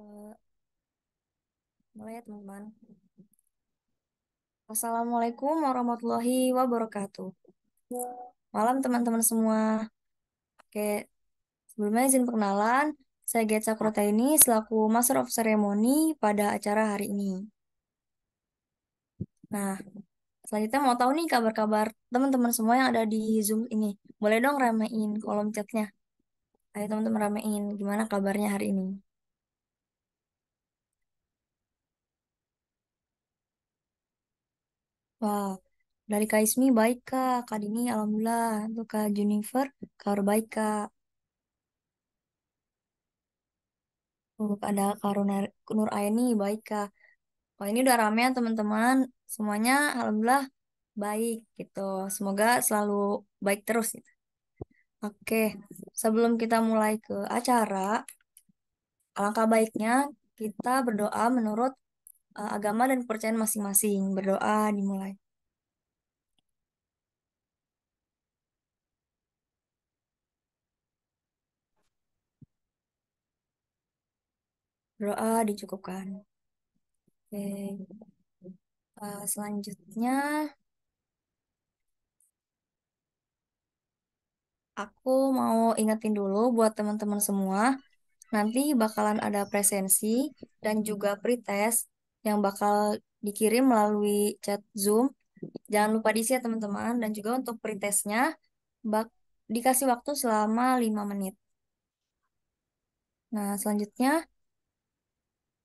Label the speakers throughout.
Speaker 1: Eh, Mulai ya teman-teman. Assalamualaikum warahmatullahi wabarakatuh. Malam teman-teman semua. Oke, sebelumnya izin perkenalan. Saya Getsa Kurota ini selaku Master of Ceremony pada acara hari ini. Nah, selanjutnya mau tahu nih kabar-kabar teman-teman semua yang ada di Zoom ini. Boleh dong ramein kolom chatnya. Ayo teman-teman ramein gimana kabarnya hari ini. Wah, dari Kak Ismi baik Kak. Kak Dini alhamdulillah. Untuk Kak Junifer kabar baik Kak. Untuk ada Kak Nur Aini baik Kak. Wah, ini udah rame ya teman-teman. Semuanya alhamdulillah baik gitu. Semoga selalu baik terus gitu. Oke, sebelum kita mulai ke acara, alangkah baiknya kita berdoa menurut agama dan kepercayaan masing-masing. Berdoa dimulai. Berdoa dicukupkan. Oke, selanjutnya aku mau ingetin dulu buat teman-teman semua. Nanti bakalan ada presensi dan juga pretest yang bakal dikirim melalui chat Zoom. Jangan lupa diisi ya teman-teman. Dan juga untuk pretestnya bak dikasih waktu selama 5 menit. Nah, selanjutnya,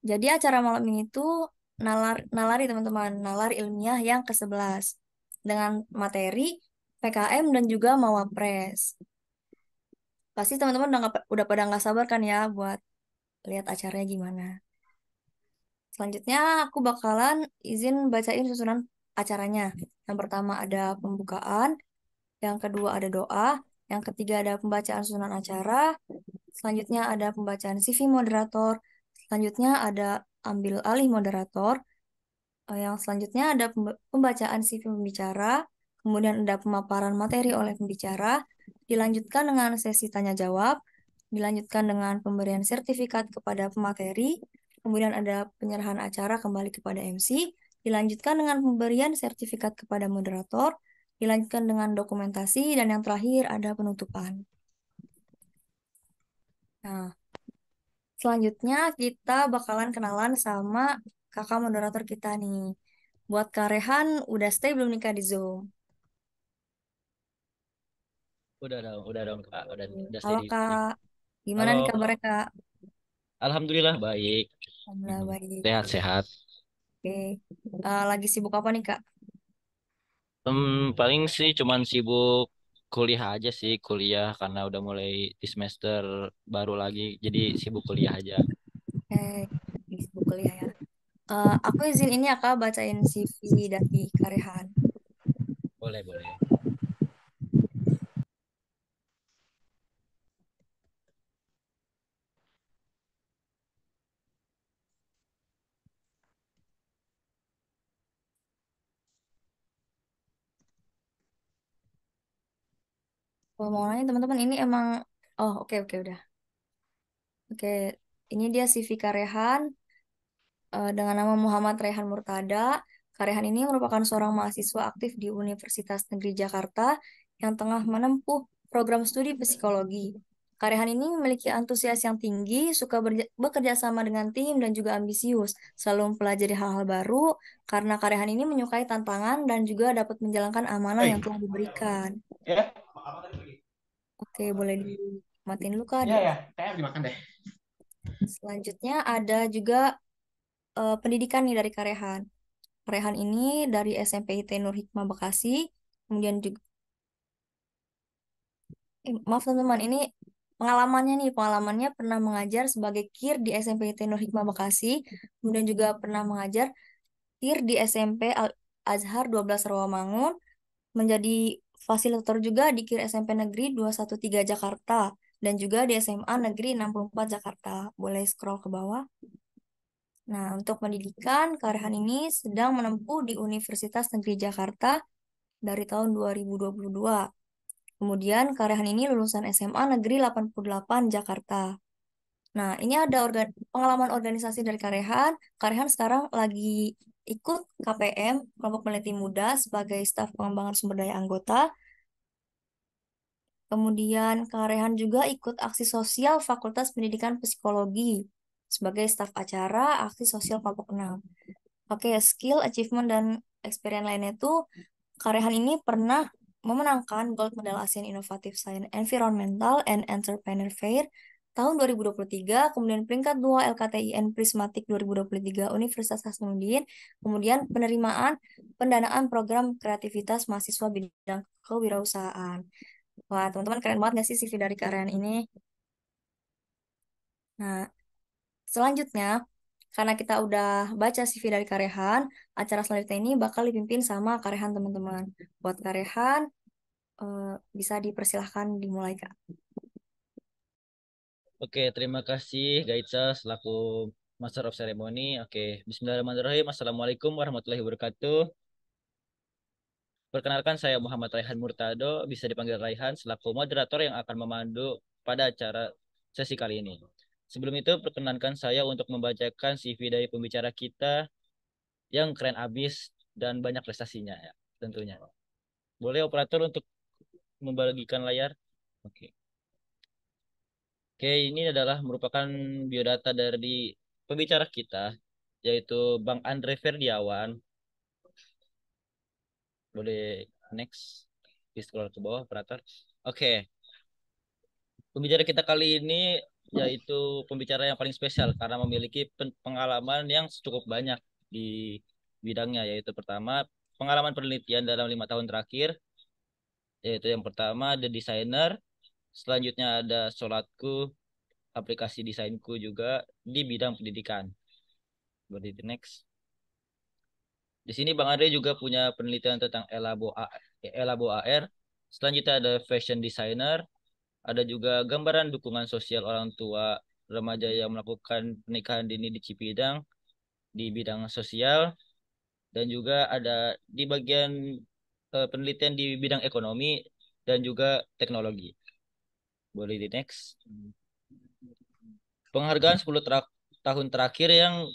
Speaker 1: jadi acara malam ini tuh nalari teman-teman, nalar ilmiah yang ke-11 dengan materi PKM dan juga Mawapres. Pasti teman-teman udah pada nggak sabar kan ya buat lihat acaranya gimana. Selanjutnya aku bakalan izin bacain susunan acaranya. Yang pertama ada pembukaan, yang kedua ada doa, yang ketiga ada pembacaan susunan acara, selanjutnya ada pembacaan CV moderator, selanjutnya ada ambil alih moderator, yang selanjutnya ada pembacaan CV pembicara, kemudian ada pemaparan materi oleh pembicara, dilanjutkan dengan sesi tanya jawab, dilanjutkan dengan pemberian sertifikat kepada pemateri, kemudian ada penyerahan acara kembali kepada MC, dilanjutkan dengan pemberian sertifikat kepada moderator, dilanjutkan dengan dokumentasi, dan yang terakhir ada penutupan. Nah, selanjutnya kita bakalan kenalan sama kakak moderator kita nih. Buat Kak Rehan, udah stay belum nikah di Zoom?
Speaker 2: Udah dong Kak, udah
Speaker 1: Halo
Speaker 2: steady.
Speaker 1: Kak, gimana nih
Speaker 2: Halo,
Speaker 1: kabarnya Kak?
Speaker 2: alhamdulillah baik.
Speaker 1: Alhamdulillah baik.
Speaker 2: Sehat-sehat.
Speaker 1: Oke. Lagi sibuk apa nih Kak?
Speaker 2: Paling sih cuman sibuk kuliah aja sih, kuliah karena udah mulai di semester baru lagi, jadi sibuk kuliah aja.
Speaker 1: Lagi sibuk kuliah ya. Aku izin ini ya Kak, bacain CV dari Kak Rehan.
Speaker 2: Boleh, boleh.
Speaker 1: Mau nanya teman-teman, ini emang... Oh, oke, oke, udah. Oke, ini dia CV Kak Rehan. Dengan nama Muhammad Rehan Murtada. Kak ini merupakan seorang mahasiswa aktif di Universitas Negeri Jakarta yang tengah menempuh program studi psikologi. Kak ini memiliki antusias yang tinggi, suka bekerja sama dengan tim, dan juga ambisius, selalu mempelajari hal-hal baru, karena Kak ini menyukai tantangan dan juga dapat menjalankan amanah yang
Speaker 2: Oi,
Speaker 1: telah diberikan.
Speaker 2: ya,
Speaker 1: Oke, boleh dimatiin dulu Kak, di
Speaker 2: ya, ya,
Speaker 1: off.
Speaker 2: kayak dimakan deh.
Speaker 1: Selanjutnya ada juga pendidikan nih dari Karehan. Rehan ini dari SMP IT Nur Hikmah Bekasi. Kemudian juga, maaf teman-teman, ini pengalamannya pernah mengajar sebagai KIR di SMP IT Nur Hikmah Bekasi. Kemudian juga pernah mengajar KIR di SMP Al Azhar 12 Rawamangun. Menjadi fasilitator juga di KIR SMP Negeri 213 Jakarta. Dan juga di SMA Negeri 64 Jakarta. Boleh scroll ke bawah. Nah, untuk pendidikan, Kak ini sedang menempuh di Universitas Negeri Jakarta dari tahun 2022. Kemudian Kak ini lulusan SMA Negeri 88 Jakarta. Nah, ini ada pengalaman organisasi dari Karehan. Karehan sekarang lagi ikut KPM, Kelompok Peneliti Muda, sebagai staf pengembangan sumber daya anggota. Kemudian Karehan juga ikut aksi sosial Fakultas Pendidikan Psikologi sebagai staf acara aksi sosial kelompok 6. Oke, skill, achievement, dan experience lainnya itu Karehan ini pernah memenangkan Gold Medal ASEAN Innovative Science Environmental and Entrepreneur Fair tahun 2023, kemudian peringkat 2 LKTIN Prismatic 2023 Universitas Hasanuddin, kemudian penerimaan pendanaan program kreativitas mahasiswa bidang kewirausahaan. Wah, teman-teman keren banget gak sih CV dari Karehan ini? Nah, selanjutnya, karena kita udah baca CV dari Karehan, acara selanjutnya ini bakal dipimpin sama Karehan, teman-teman. Buat Karehan, eh, bisa dipersilahkan dimulai, Kak.
Speaker 2: Oke, terima kasih Gaitsa selaku Master of Ceremony. Oke, Bismillahirrahmanirrahim. Assalamualaikum warahmatullahi wabarakatuh. Perkenalkan saya Muhammad Raihan Murtado, bisa dipanggil Raihan selaku moderator yang akan memandu pada acara sesi kali ini. Sebelum itu, perkenankan saya untuk membacakan CV dari pembicara kita yang keren abis dan banyak prestasinya ya, tentunya. Boleh operator untuk membagikan layar? Oke. Oke, ini adalah merupakan biodata dari pembicara kita, yaitu Bang Andre Ferdiawan. Boleh next, di scroll ke bawah, operator. Oke, pembicara kita kali ini yaitu pembicara yang paling spesial karena memiliki pengalaman yang cukup banyak di bidangnya, yaitu pertama, pengalaman penelitian dalam 5 tahun terakhir, yaitu yang pertama, The Designer, selanjutnya ada Solatku, aplikasi desainku juga di bidang pendidikan. Berarti the next. Di sini Bang Andre juga punya penelitian tentang Elabo AR. Selanjutnya ada fashion designer, ada juga gambaran dukungan sosial orang tua remaja yang melakukan pernikahan dini di Cipidang di bidang sosial, dan juga ada di bagian penelitian di bidang ekonomi dan juga teknologi. Boleh di next. Penghargaan 10 tahun terakhir yang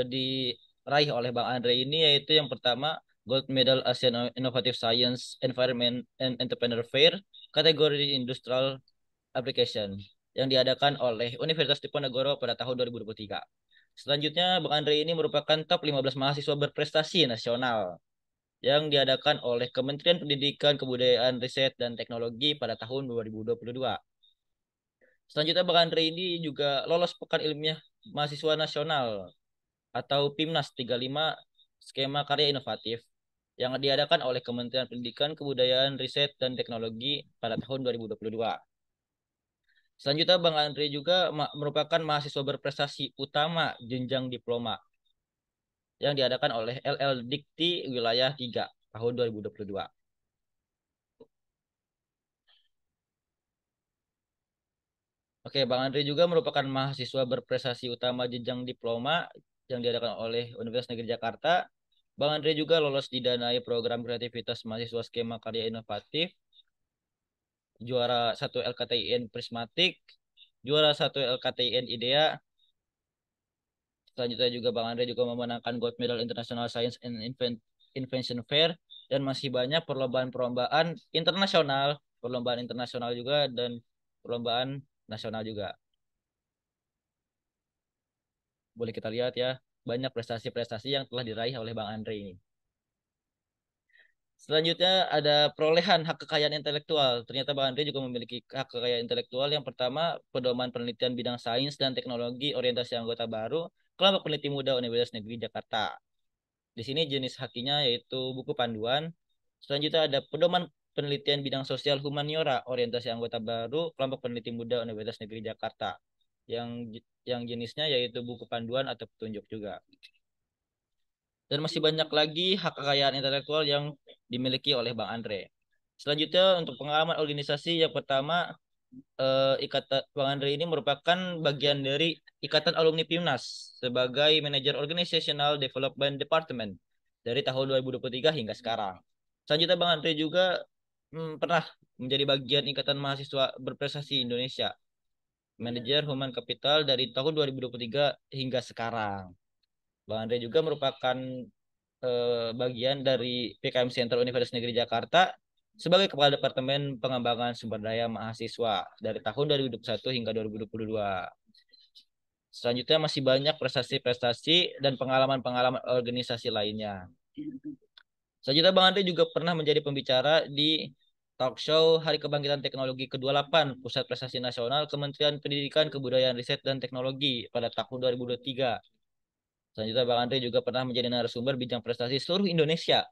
Speaker 2: diraih oleh Bang Andre ini yaitu yang pertama Gold Medal Asian Innovative Science Environment and Entrepreneur Fair kategori Industrial Application yang diadakan oleh Universitas Diponegoro pada tahun 2023. Selanjutnya, Bang Andre ini merupakan top 15 mahasiswa berprestasi nasional yang diadakan oleh Kementerian Pendidikan, Kebudayaan, Riset, dan Teknologi pada tahun 2022. Selanjutnya, Bang Andre ini juga lolos Pekan Ilmiah Mahasiswa Nasional atau PIMNAS 35 skema karya inovatif yang diadakan oleh Kementerian Pendidikan, Kebudayaan, Riset, dan Teknologi pada tahun 2022. Selanjutnya, Bang Andre juga merupakan mahasiswa berprestasi utama jenjang diploma yang diadakan oleh LL Dikti Wilayah 3 tahun 2022. Oke, Bang Andre juga merupakan mahasiswa berprestasi utama jenjang diploma yang diadakan oleh Universitas Negeri Jakarta. Bang Andre juga lolos didanai program kreativitas mahasiswa skema karya inovatif, juara 1 LKTIN Prismatic, juara 1 LKTIN IDEA. Selanjutnya juga Bang Andre juga memenangkan Gold Medal International Science and Invention Fair dan masih banyak perlombaan-perlombaan internasional, perlombaan internasional juga dan perlombaan nasional juga. Boleh kita lihat ya, banyak prestasi-prestasi yang telah diraih oleh Bang Andre ini. Selanjutnya ada perolehan hak kekayaan intelektual. Ternyata Bang Andre juga memiliki hak kekayaan intelektual. Yang pertama, pedoman penelitian bidang sains dan teknologi orientasi anggota baru, kelompok peneliti muda Universitas Negeri Jakarta. Di sini jenis hakinya yaitu buku panduan. Selanjutnya ada pedoman penelitian bidang sosial humaniora orientasi anggota baru, kelompok peneliti muda Universitas Negeri Jakarta. Yang yang jenisnya yaitu buku panduan atau petunjuk juga. Dan masih banyak lagi hak kekayaan intelektual yang dimiliki oleh Bang Andre. Selanjutnya untuk pengalaman organisasi yang pertama, Ikatan Bang Andre ini merupakan bagian dari Ikatan Alumni PIMNAS sebagai manajer Organizational Development Department dari tahun 2023 hingga sekarang. Selanjutnya Bang Andre juga pernah menjadi bagian Ikatan Mahasiswa Berprestasi Indonesia Manajer Human Capital dari tahun 2023 hingga sekarang. Bang Andre juga merupakan bagian dari PKM Center Universitas Negeri Jakarta sebagai Kepala Departemen Pengembangan Sumber Daya Mahasiswa dari tahun 2021 hingga 2022. Selanjutnya masih banyak prestasi-prestasi dan pengalaman-pengalaman organisasi lainnya. Selanjutnya Bang Andre juga pernah menjadi pembicara di talk show Hari Kebangkitan Teknologi ke-28 Pusat Prestasi Nasional Kementerian Pendidikan, Kebudayaan, Riset, dan Teknologi pada tahun 2023. Selanjutnya Bang Andre juga pernah menjadi narasumber Bincang Prestasi Seluruh Indonesia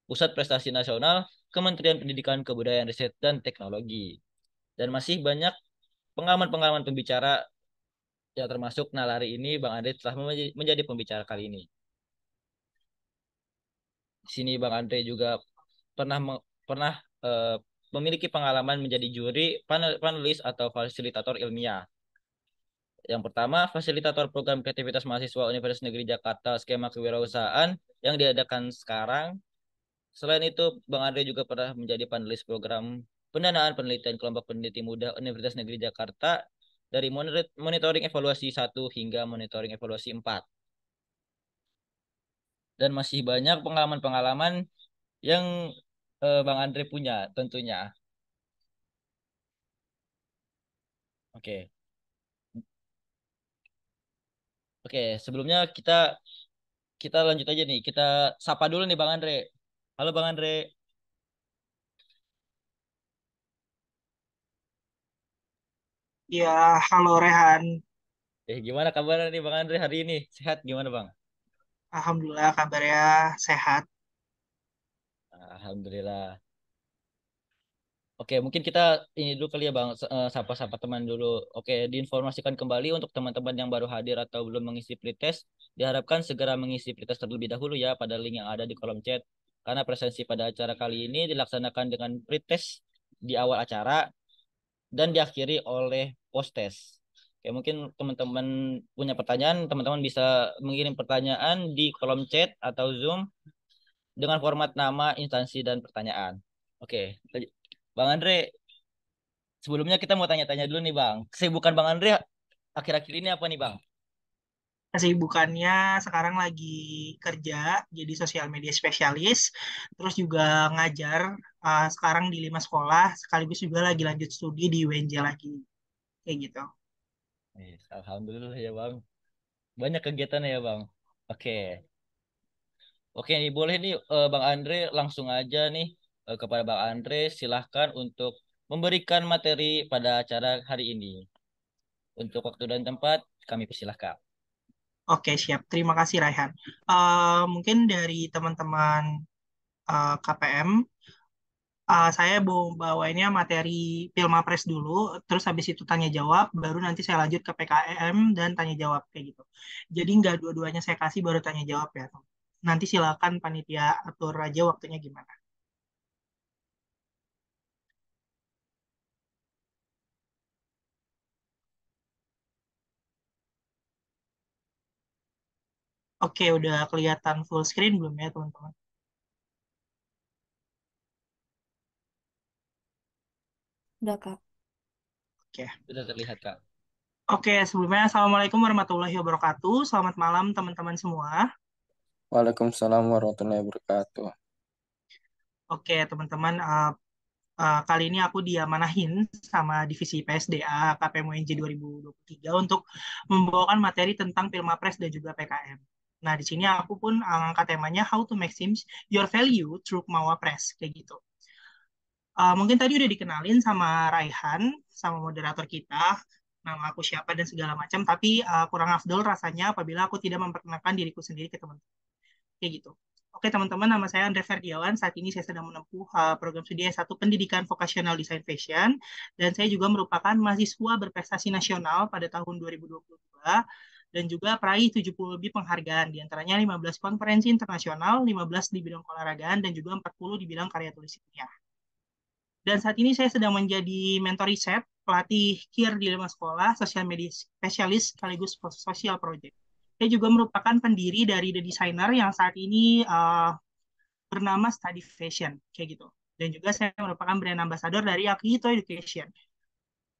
Speaker 2: Pusat Prestasi Nasional Kementerian Pendidikan, Kebudayaan, Riset, dan Teknologi. Dan masih banyak pengalaman-pengalaman pembicara ya termasuk Nalari ini Bang Andre telah menjadi pembicara kali ini. Di sini Bang Andre juga pernah pernah eh, memiliki pengalaman menjadi juri panelis atau fasilitator ilmiah. Yang pertama, fasilitator program kreativitas mahasiswa Universitas Negeri Jakarta skema kewirausahaan yang diadakan sekarang. Selain itu, Bang Andre juga pernah menjadi panelis program pendanaan penelitian kelompok peneliti muda Universitas Negeri Jakarta dari monitoring evaluasi 1 hingga monitoring evaluasi 4. Dan masih banyak pengalaman-pengalaman yang Bang Andre punya tentunya. Oke. Oke, sebelumnya kita kita lanjut aja nih. Kita sapa dulu nih Bang Andre. Halo Bang Andre.
Speaker 3: Ya, halo Rehan.
Speaker 2: Gimana kabarnya nih Bang Andre hari ini? Sehat gimana Bang?
Speaker 3: Alhamdulillah kabarnya sehat.
Speaker 2: Alhamdulillah. Oke, mungkin kita ini dulu kali ya Bang, sapa-sapa teman dulu. Oke, diinformasikan kembali untuk teman-teman yang baru hadir atau belum mengisi pretest, diharapkan segera mengisi pretest terlebih dahulu ya pada link yang ada di kolom chat. Karena presensi pada acara kali ini dilaksanakan dengan pretest di awal acara dan diakhiri oleh post test. Oke, mungkin teman-teman punya pertanyaan, teman-teman bisa mengirim pertanyaan di kolom chat atau Zoom dengan format nama, instansi, dan pertanyaan. Oke, Bang Andre, sebelumnya kita mau tanya-tanya dulu nih Bang. Kesibukan Bang Andre akhir-akhir ini apa nih Bang?
Speaker 3: Kesibukannya sekarang lagi kerja jadi sosial media spesialis, terus juga ngajar sekarang di 5 sekolah, sekaligus juga lagi lanjut studi di UNJ lagi, kayak gitu.
Speaker 2: Alhamdulillah ya Bang. Banyak kegiatan ya Bang. Oke. Oke nih boleh nih Bang Andre langsung aja nih kepada Bang Andre silahkan untuk memberikan materi pada acara hari ini. Untuk waktu dan tempat kami persilahkan.
Speaker 3: Oke, siap. Terima kasih, Raihan. Mungkin dari teman-teman KPM, saya bawainnya materi Pilmapres dulu, terus habis itu tanya jawab, baru nanti saya lanjut ke PKM dan tanya jawab kayak gitu. Jadi nggak dua-duanya saya kasih baru tanya jawab ya. Nanti silakan panitia atur aja waktunya gimana. Oke, udah kelihatan full screen belum ya teman-teman?
Speaker 1: Udah, Kak.
Speaker 3: Oke.
Speaker 2: Sudah terlihat Kak.
Speaker 3: Oke, sebelumnya Assalamualaikum warahmatullahi wabarakatuh. Selamat malam teman-teman semua.
Speaker 4: Waalaikumsalam warahmatullahi wabarakatuh.
Speaker 3: Oke, teman-teman, kali ini aku diamanahin sama Divisi PSDA KPM UNJ 2023 untuk membawakan materi tentang Pilmapres dan juga PKM. Nah, di sini aku pun angkat temanya How to Maximize Your Value Through Mawapres, kayak gitu. Mungkin tadi udah dikenalin sama Raihan, sama moderator kita, nama aku siapa dan segala macam, tapi kurang afdol rasanya apabila aku tidak memperkenalkan diriku sendiri ke teman-teman. Kayak gitu. Oke teman-teman, nama saya Andre Ferdiawan. Saat ini saya sedang menempuh program studi S1 Pendidikan Vocational Design Fashion dan saya juga merupakan mahasiswa berprestasi nasional pada tahun 2022 dan juga peraih 70 lebih penghargaan, diantaranya 15 konferensi internasional, 15 di bidang olahragaan, dan juga 40 di bidang karya tulis ilmiah. Dan saat ini saya sedang menjadi mentor riset, pelatih KIR di 5 sekolah, sosial media spesialis sekaligus social project. Saya juga merupakan pendiri dari The Designer yang saat ini bernama Study Fashion, kayak gitu. Dan juga saya merupakan brand ambassador dari Akito Education.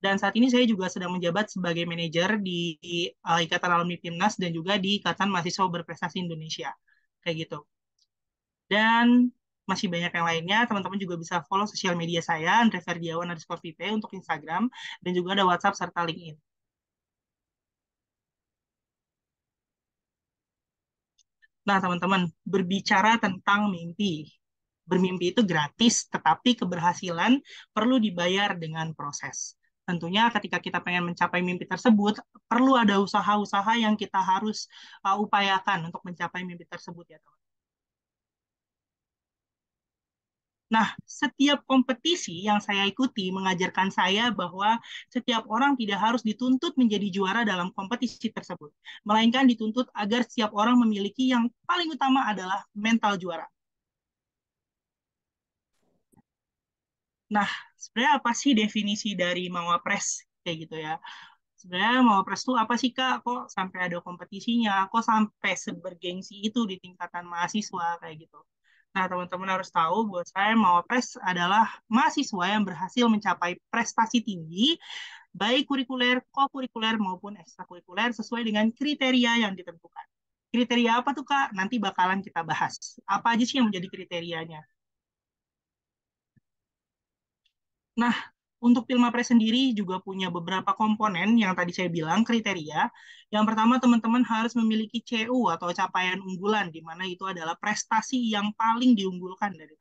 Speaker 3: Dan saat ini saya juga sedang menjabat sebagai manajer di Ikatan Alumni Timnas dan juga di Ikatan Mahasiswa Berprestasi Indonesia. Kayak gitu. Dan masih banyak yang lainnya, teman-teman juga bisa follow sosial media saya, @andreferdiawan_vp untuk Instagram, dan juga ada WhatsApp serta LinkedIn. Nah, teman-teman, berbicara tentang mimpi. Bermimpi itu gratis, tetapi keberhasilan perlu dibayar dengan proses. Tentunya ketika kita pengen mencapai mimpi tersebut, perlu ada usaha-usaha yang kita harus upayakan untuk mencapai mimpi tersebut ya, teman. Nah, setiap kompetisi yang saya ikuti mengajarkan saya bahwa setiap orang tidak harus dituntut menjadi juara dalam kompetisi tersebut, melainkan dituntut agar setiap orang memiliki yang paling utama adalah mental juara. Nah, sebenarnya apa sih definisi dari Mawapres kayak gitu ya? Sebenarnya Mawapres itu apa sih Kak? Kok sampai ada kompetisinya? Kok sampai sebergengsi itu di tingkatan mahasiswa kayak gitu? Nah, teman-teman harus tahu bahwa saya Mawapres adalah mahasiswa yang berhasil mencapai prestasi tinggi, baik kurikuler, kokurikuler, maupun ekstrakurikuler sesuai dengan kriteria yang ditentukan. Kriteria apa tuh Kak? Nanti bakalan kita bahas. Apa aja sih yang menjadi kriterianya? Nah, untuk Pilmapres sendiri juga punya beberapa komponen yang tadi saya bilang kriteria. Yang pertama, teman-teman harus memiliki CU atau capaian unggulan, di mana itu adalah prestasi yang paling diunggulkan dari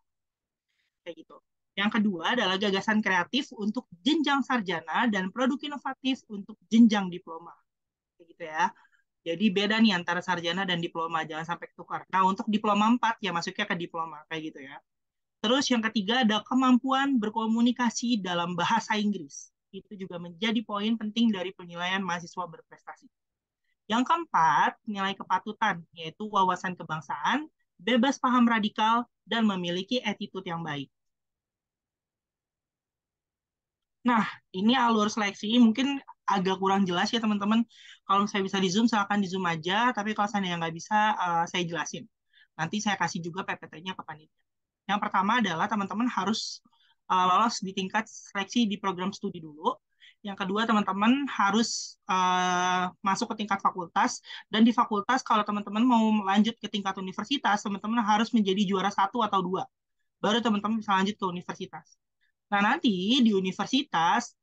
Speaker 3: kayak gitu. Yang kedua adalah gagasan kreatif untuk jenjang sarjana dan produk inovatif untuk jenjang diploma. Kayak gitu ya. Jadi beda nih antara sarjana dan diploma, jangan sampai ketukar. Nah, untuk diploma 4 ya masuknya ke diploma kayak gitu ya. Terus yang ketiga ada kemampuan berkomunikasi dalam bahasa Inggris. Itu juga menjadi poin penting dari penilaian mahasiswa berprestasi. Yang keempat, nilai kepatutan, yaitu wawasan kebangsaan, bebas paham radikal, dan memiliki attitude yang baik. Nah, ini alur seleksi mungkin agak kurang jelas ya teman-teman. Kalau saya bisa di Zoom, silahkan di Zoom aja. Tapi kalau saya nggak bisa, saya jelasin. Nanti saya kasih juga PPT-nya ke panitia. Yang pertama adalah teman-teman harus lolos di tingkat seleksi di program studi dulu. Yang kedua, teman-teman harus masuk ke tingkat fakultas. Dan di fakultas, kalau teman-teman mau lanjut ke tingkat universitas, teman-teman harus menjadi juara 1 atau 2. Baru teman-teman bisa lanjut ke universitas. Nah, nanti di universitas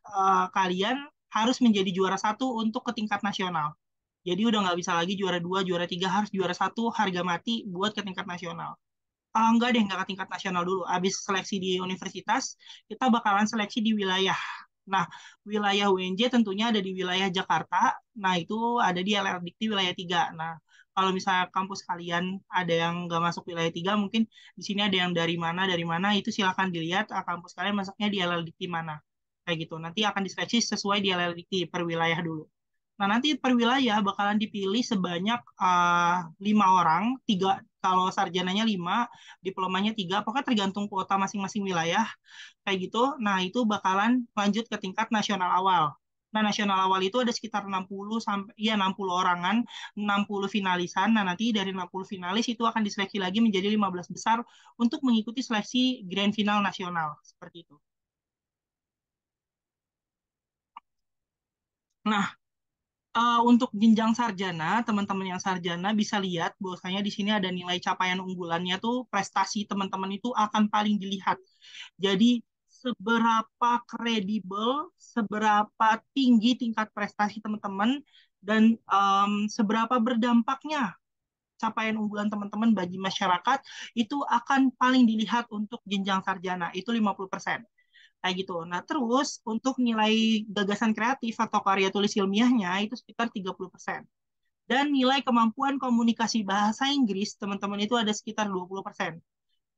Speaker 3: kalian harus menjadi juara 1 untuk ke tingkat nasional. Jadi udah nggak bisa lagi juara 2, juara 3, harus juara 1 harga mati buat ke tingkat nasional. Enggak deh, enggak ke tingkat nasional dulu. Habis seleksi di universitas, kita bakalan seleksi di wilayah. Nah, wilayah UNJ tentunya ada di wilayah Jakarta. Nah, itu ada di LL Dikti wilayah 3. Nah, kalau misalnya kampus kalian ada yang nggak masuk wilayah 3, mungkin di sini ada yang dari mana, itu silakan dilihat kampus kalian masuknya di LL Dikti mana. Kayak gitu. Nanti akan diseleksi sesuai di LL Dikti per wilayah dulu. Nah, nanti per wilayah bakalan dipilih sebanyak 5 orang, tiga kalau sarjananya 5, diplomanya 3, pokoknya tergantung kuota masing-masing wilayah, kayak gitu. Nah, itu bakalan lanjut ke tingkat nasional awal. Nah, nasional awal itu ada sekitar 60 sampai ya 60 orangan, 60 finalisan. Nah, nanti dari 60 finalis itu akan diseleksi lagi menjadi 15 besar untuk mengikuti seleksi grand final nasional, seperti itu. Nah, untuk jenjang sarjana, teman-teman yang sarjana bisa lihat bahwasanya di sini ada nilai capaian unggulannya tuh prestasi teman-teman itu akan paling dilihat. Jadi seberapa kredibel, seberapa tinggi tingkat prestasi teman-teman dan seberapa berdampaknya capaian unggulan teman-teman bagi masyarakat itu akan paling dilihat untuk jenjang sarjana, itu 50%. Kayak gitu. Nah, terus untuk nilai gagasan kreatif atau karya tulis ilmiahnya itu sekitar 30%. Dan nilai kemampuan komunikasi bahasa Inggris teman-teman itu ada sekitar 20%.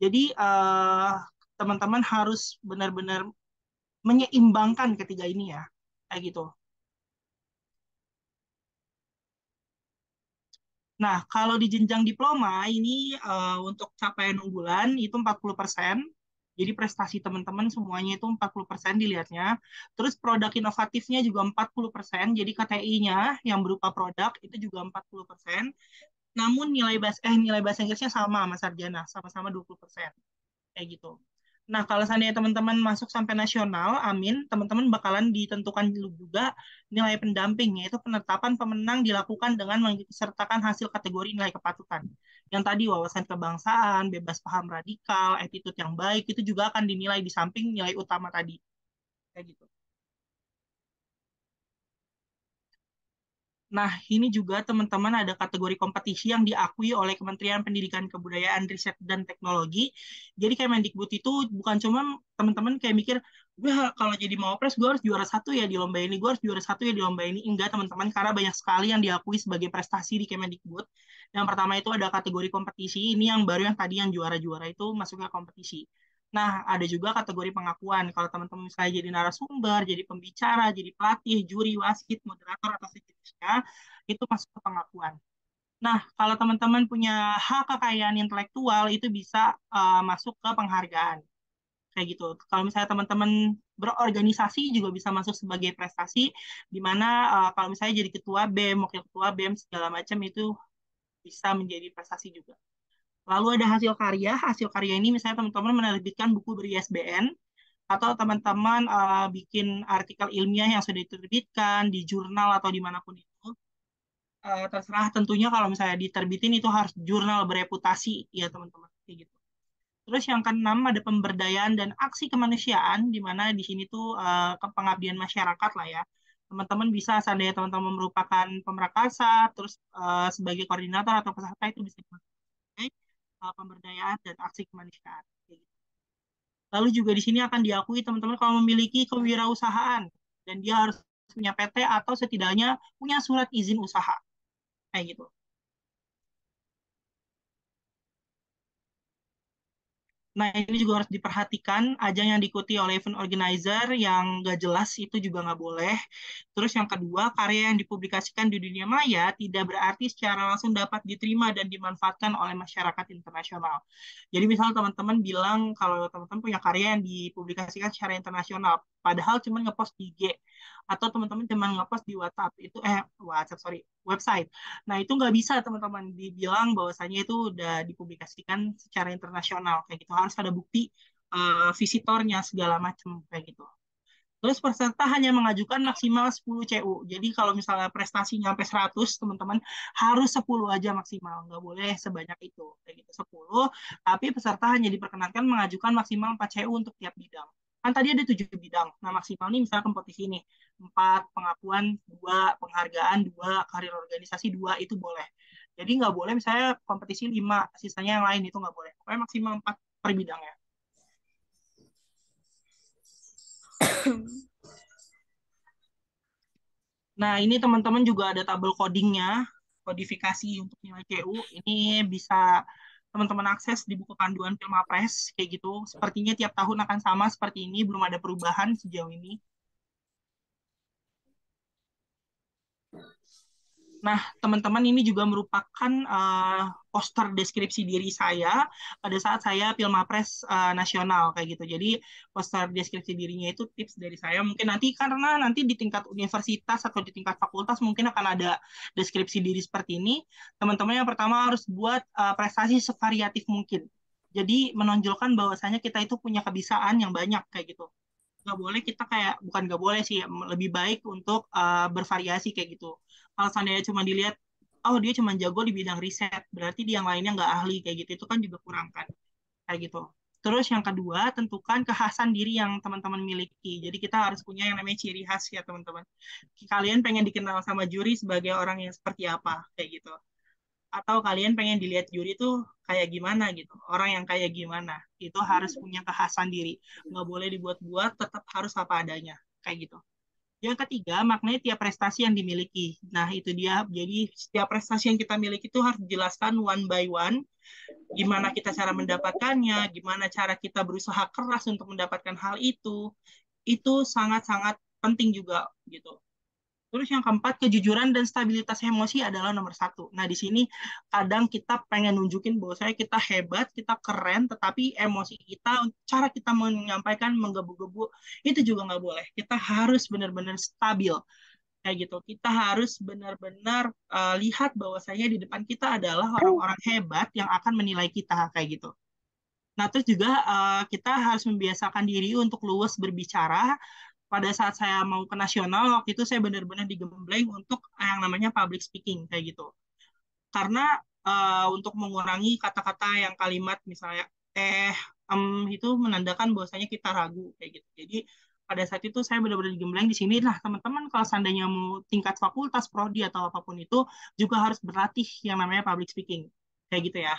Speaker 3: Jadi teman-teman harus benar-benar menyeimbangkan ketiga ini ya. Kayak gitu. Nah, kalau di jenjang diploma ini untuk capaian unggulan itu 40%. Jadi prestasi teman-teman semuanya itu 40% dilihatnya. Terus produk inovatifnya juga 40%. Jadi KTI-nya yang berupa produk itu juga 40%. Namun nilai bahasa Inggrisnya sama sama sarjana, sama-sama 20%. Kayak gitu. Nah, kalau seandainya teman-teman masuk sampai nasional, amin, teman-teman bakalan ditentukan juga nilai pendamping, yaitu penetapan pemenang dilakukan dengan mensertakan hasil kategori nilai kepatutan. Yang tadi wawasan kebangsaan, bebas paham radikal, attitude yang baik, itu juga akan dinilai di samping nilai utama tadi. Kayak gitu. Nah, ini juga teman-teman ada kategori kompetisi yang diakui oleh Kementerian Pendidikan Kebudayaan, Riset, dan Teknologi. Jadi Kemendikbud itu bukan cuma teman-teman kayak mikir, gue kalau jadi Mawapres gue harus juara satu ya di lomba ini, gue harus juara satu ya di lomba ini. Enggak teman-teman, karena banyak sekali yang diakui sebagai prestasi di Kemendikbud. Yang pertama itu ada kategori kompetisi, ini yang baru yang tadi yang juara-juara itu masuknya kompetisi. Nah, ada juga kategori pengakuan. Kalau teman-teman misalnya jadi narasumber, jadi pembicara, jadi pelatih, juri, wasit, moderator, atau sejenisnya, itu masuk ke pengakuan. Nah, kalau teman-teman punya hak kekayaan intelektual, itu bisa masuk ke penghargaan. Kayak gitu. Kalau misalnya teman-teman berorganisasi juga bisa masuk sebagai prestasi, di mana kalau misalnya jadi ketua BEM, wakil ketua BEM, segala macam itu bisa menjadi prestasi juga. Lalu ada hasil karya ini misalnya teman-teman menerbitkan buku ber-ISBN, atau teman-teman bikin artikel ilmiah yang sudah diterbitkan di jurnal atau dimanapun itu. Terserah tentunya kalau misalnya diterbitin itu harus jurnal bereputasi ya teman-teman. Kayak gitu. Terus yang keenam ada pemberdayaan dan aksi kemanusiaan, di mana di sini tuh pengabdian masyarakat lah ya. Teman-teman bisa seandainya teman-teman merupakan pemrakasa, terus sebagai koordinator atau peserta itu bisa dipakai pemberdayaan dan aksi kemanusiaan. Kayak gitu. Lalu juga di sini akan diakui teman-teman kalau memiliki kewirausahaan dan dia harus punya PT atau setidaknya punya surat izin usaha. Kayak gitu. Nah, ini juga harus diperhatikan, ajang yang diikuti oleh event organizer yang nggak jelas itu juga nggak boleh. Terus yang kedua, karya yang dipublikasikan di dunia maya tidak berarti secara langsung dapat diterima dan dimanfaatkan oleh masyarakat internasional. Jadi misal teman-teman bilang kalau teman-teman punya karya yang dipublikasikan secara internasional, padahal cuma ngepost di IG, atau teman-teman cuma ngepost di WhatsApp, itu WhatsApp, sorry, website. Nah, itu nggak bisa teman-teman dibilang bahwasanya itu udah dipublikasikan secara internasional kayak gitu. Harus ada bukti visitornya segala macam kayak gitu. Terus peserta hanya mengajukan maksimal 10 CU. Jadi kalau misalnya prestasi nyampe 100, teman-teman harus 10 aja maksimal. Nggak boleh sebanyak itu. Kayak gitu 10, tapi peserta hanya diperkenankan mengajukan maksimal 4 CU untuk tiap bidang. Kan tadi ada 7 bidang. Nah, maksimal nih misalnya kompetisi ini 4, pengakuan 2, penghargaan 2, karir organisasi 2, itu boleh. Jadi nggak boleh misalnya kompetisi 5, sisanya yang lain itu nggak boleh. Pokoknya maksimal 4 per bidangnya. Nah, ini teman-teman juga ada tabel codingnya, kodifikasi untuk nilai CU. Ini bisa teman-teman akses di buku panduan Filmapres, kayak gitu. Sepertinya tiap tahun akan sama seperti ini, belum ada perubahan sejauh ini. Nah, teman-teman ini juga merupakan poster deskripsi diri saya pada saat saya Pilmapres nasional kayak gitu. Jadi poster deskripsi dirinya itu tips dari saya. Mungkin nanti karena nanti di tingkat universitas atau di tingkat fakultas mungkin akan ada deskripsi diri seperti ini. Teman-teman yang pertama harus buat prestasi sevariatif mungkin. Jadi menonjolkan bahwasanya kita itu punya kebiasaan yang banyak kayak gitu. Nggak boleh kita kayak, bukan nggak boleh sih, lebih baik untuk bervariasi kayak gitu. Kalau seandainya cuma dilihat, oh dia cuma jago di bidang riset, berarti di yang lainnya nggak ahli kayak gitu, itu kan juga kurang kan, kayak gitu. Terus yang kedua, tentukan kekhasan diri yang teman-teman miliki. Jadi kita harus punya yang namanya ciri khas ya teman-teman. Kalian pengen dikenal sama juri sebagai orang yang seperti apa, kayak gitu. Atau kalian pengen dilihat juri tuh kayak gimana gitu, orang yang kayak gimana, itu harus punya kekhasan diri, nggak boleh dibuat-buat, tetap harus apa adanya kayak gitu. Yang ketiga, maknanya tiap prestasi yang dimiliki. Nah, itu dia. Jadi, setiap prestasi yang kita miliki itu harus dijelaskan one by one. Gimana kita cara mendapatkannya, gimana cara kita berusaha keras untuk mendapatkan hal itu. Itu sangat-sangat penting juga gitu. Terus yang keempat, kejujuran dan stabilitas emosi adalah nomor satu. Nah, di sini kadang kita pengen nunjukin bahwa saya kita hebat, kita keren, tetapi emosi kita, cara kita menyampaikan, menggebu-gebu, itu juga nggak boleh. Kita harus benar-benar stabil. Kayak gitu. Kita harus benar-benar lihat bahwasanya di depan kita adalah orang-orang hebat yang akan menilai kita. Kayak gitu. Nah, terus juga kita harus membiasakan diri untuk luwes berbicara. Pada saat saya mau ke nasional, waktu itu saya benar-benar digembleng untuk yang namanya public speaking, kayak gitu. Karena untuk mengurangi kata-kata yang kalimat misalnya eh itu menandakan bahwasanya kita ragu kayak gitu. Jadi pada saat itu saya benar-benar digembleng di sini. Nah, teman-teman kalau seandainya mau tingkat fakultas, prodi atau apapun itu juga harus berlatih yang namanya public speaking. Kayak gitu ya.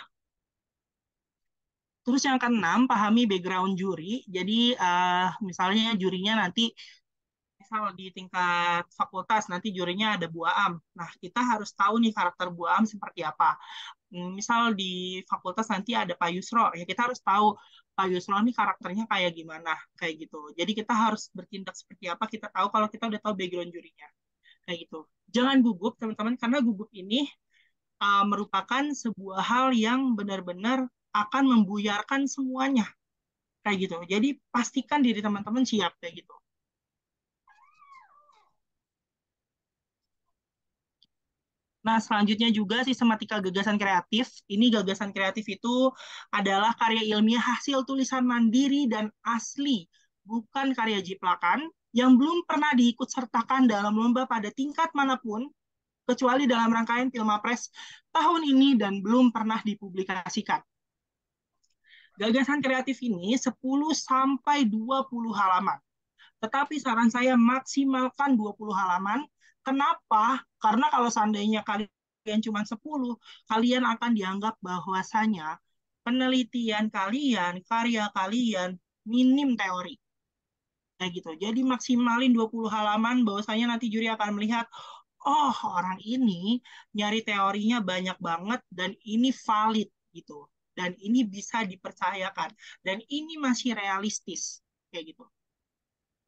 Speaker 3: Terus yang keenam, pahami background juri. Jadi misalnya jurinya nanti misal di tingkat fakultas nanti jurinya ada Bu Am. Nah, kita harus tahu nih karakter Bu Am seperti apa. Misal di fakultas nanti ada Pak Yusro, ya kita harus tahu Pak Yusro ini karakternya kayak gimana, kayak gitu. Jadi kita harus bertindak seperti apa, kita tahu kalau kita udah tahu background jurinya, kayak gitu. Jangan gugup, teman-teman, karena gugup ini merupakan sebuah hal yang benar-benar akan membuyarkan semuanya, kayak gitu. Jadi pastikan diri teman-teman siap, kayak gitu. Nah, selanjutnya juga sistematika gagasan kreatif. Ini gagasan kreatif itu adalah karya ilmiah hasil tulisan mandiri dan asli, bukan karya jiplakan yang belum pernah diikut sertakan dalam lomba pada tingkat manapun, kecuali dalam rangkaian Pilmapres tahun ini dan belum pernah dipublikasikan. Gagasan kreatif ini 10 sampai 20 halaman. Tetapi saran saya maksimalkan 20 halaman. Kenapa? Karena kalau seandainya kalian cuma 10, kalian akan dianggap bahwasanya penelitian kalian, karya kalian minim teori. Kayak gitu. Jadi maksimalin 20 halaman bahwasanya nanti juri akan melihat, oh orang ini nyari teorinya banyak banget dan ini valid gitu. Dan ini bisa dipercayakan. Dan ini masih realistis. Kayak gitu.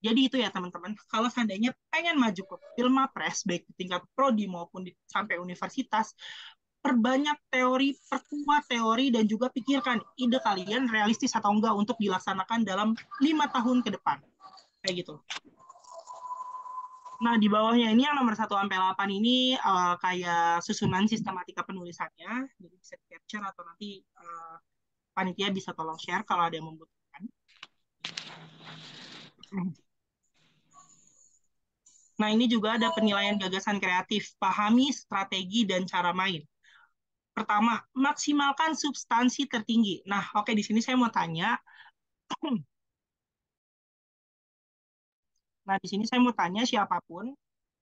Speaker 3: Jadi itu ya teman-teman, kalau seandainya pengen maju ke Pilmapres, baik di tingkat prodi maupun sampai universitas, perbanyak teori, perkuat teori, dan juga pikirkan ide kalian realistis atau enggak untuk dilaksanakan dalam 5 tahun ke depan. Kayak gitu. Nah, di bawahnya ini yang nomor 1 sampai 8 ini kayak susunan sistematika penulisannya, jadi bisa di-capture atau nanti panitia bisa tolong share kalau ada yang membutuhkan. Nah, ini juga ada penilaian gagasan kreatif, pahami strategi dan cara main. Pertama, maksimalkan substansi tertinggi. Nah, oke, di sini saya mau tanya. Nah, di sini saya mau tanya siapapun,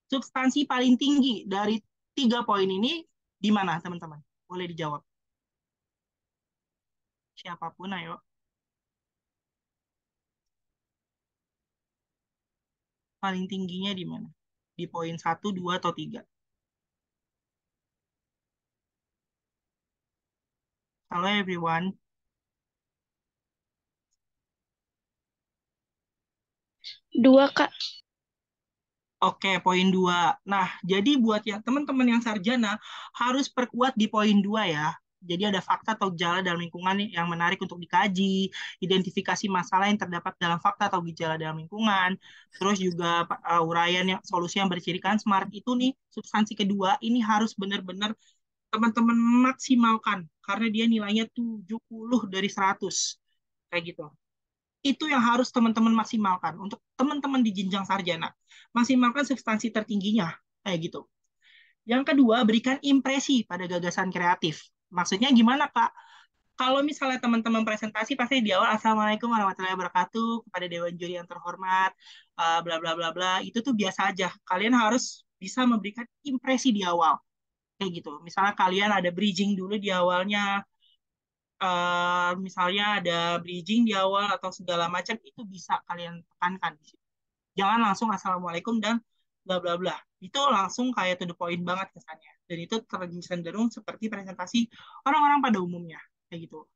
Speaker 3: substansi paling tinggi dari 3 poin ini di mana, teman-teman? Boleh dijawab. Siapapun, ayo. Paling tingginya di mana? Di poin 1, 2, atau 3? Halo, everyone.
Speaker 5: Dua, Kak.
Speaker 3: Oke, poin 2. Nah, jadi buat yang teman-teman yang sarjana harus perkuat di poin 2 ya. Jadi ada fakta atau gejala dalam lingkungan yang menarik untuk dikaji, identifikasi masalah yang terdapat dalam fakta atau gejala dalam lingkungan, terus juga uraian yang solusi yang bercirikan smart itu nih substansi kedua ini harus benar-benar teman-teman maksimalkan karena dia nilainya 70 dari 100. Kayak gitu. Itu yang harus teman-teman maksimalkan untuk teman-teman di jenjang sarjana. Maksimalkan substansi tertingginya, kayak gitu. Yang kedua, berikan impresi pada gagasan kreatif. Maksudnya gimana, Kak? Kalau misalnya teman-teman presentasi pasti di awal Assalamualaikum warahmatullahi wabarakatuh kepada Dewan Juri yang terhormat, bla bla bla bla. Itu tuh biasa aja. Kalian harus bisa memberikan impresi di awal. Kayak gitu. Misalnya kalian ada bridging dulu di awalnya, misalnya ada bridging di awal atau segala macam itu bisa kalian tekankan di situ. Jangan langsung assalamualaikum dan bla bla bla. Itu langsung kayak to the point banget kesannya. Dan itu cenderung seperti presentasi orang-orang pada umumnya kayak gitu.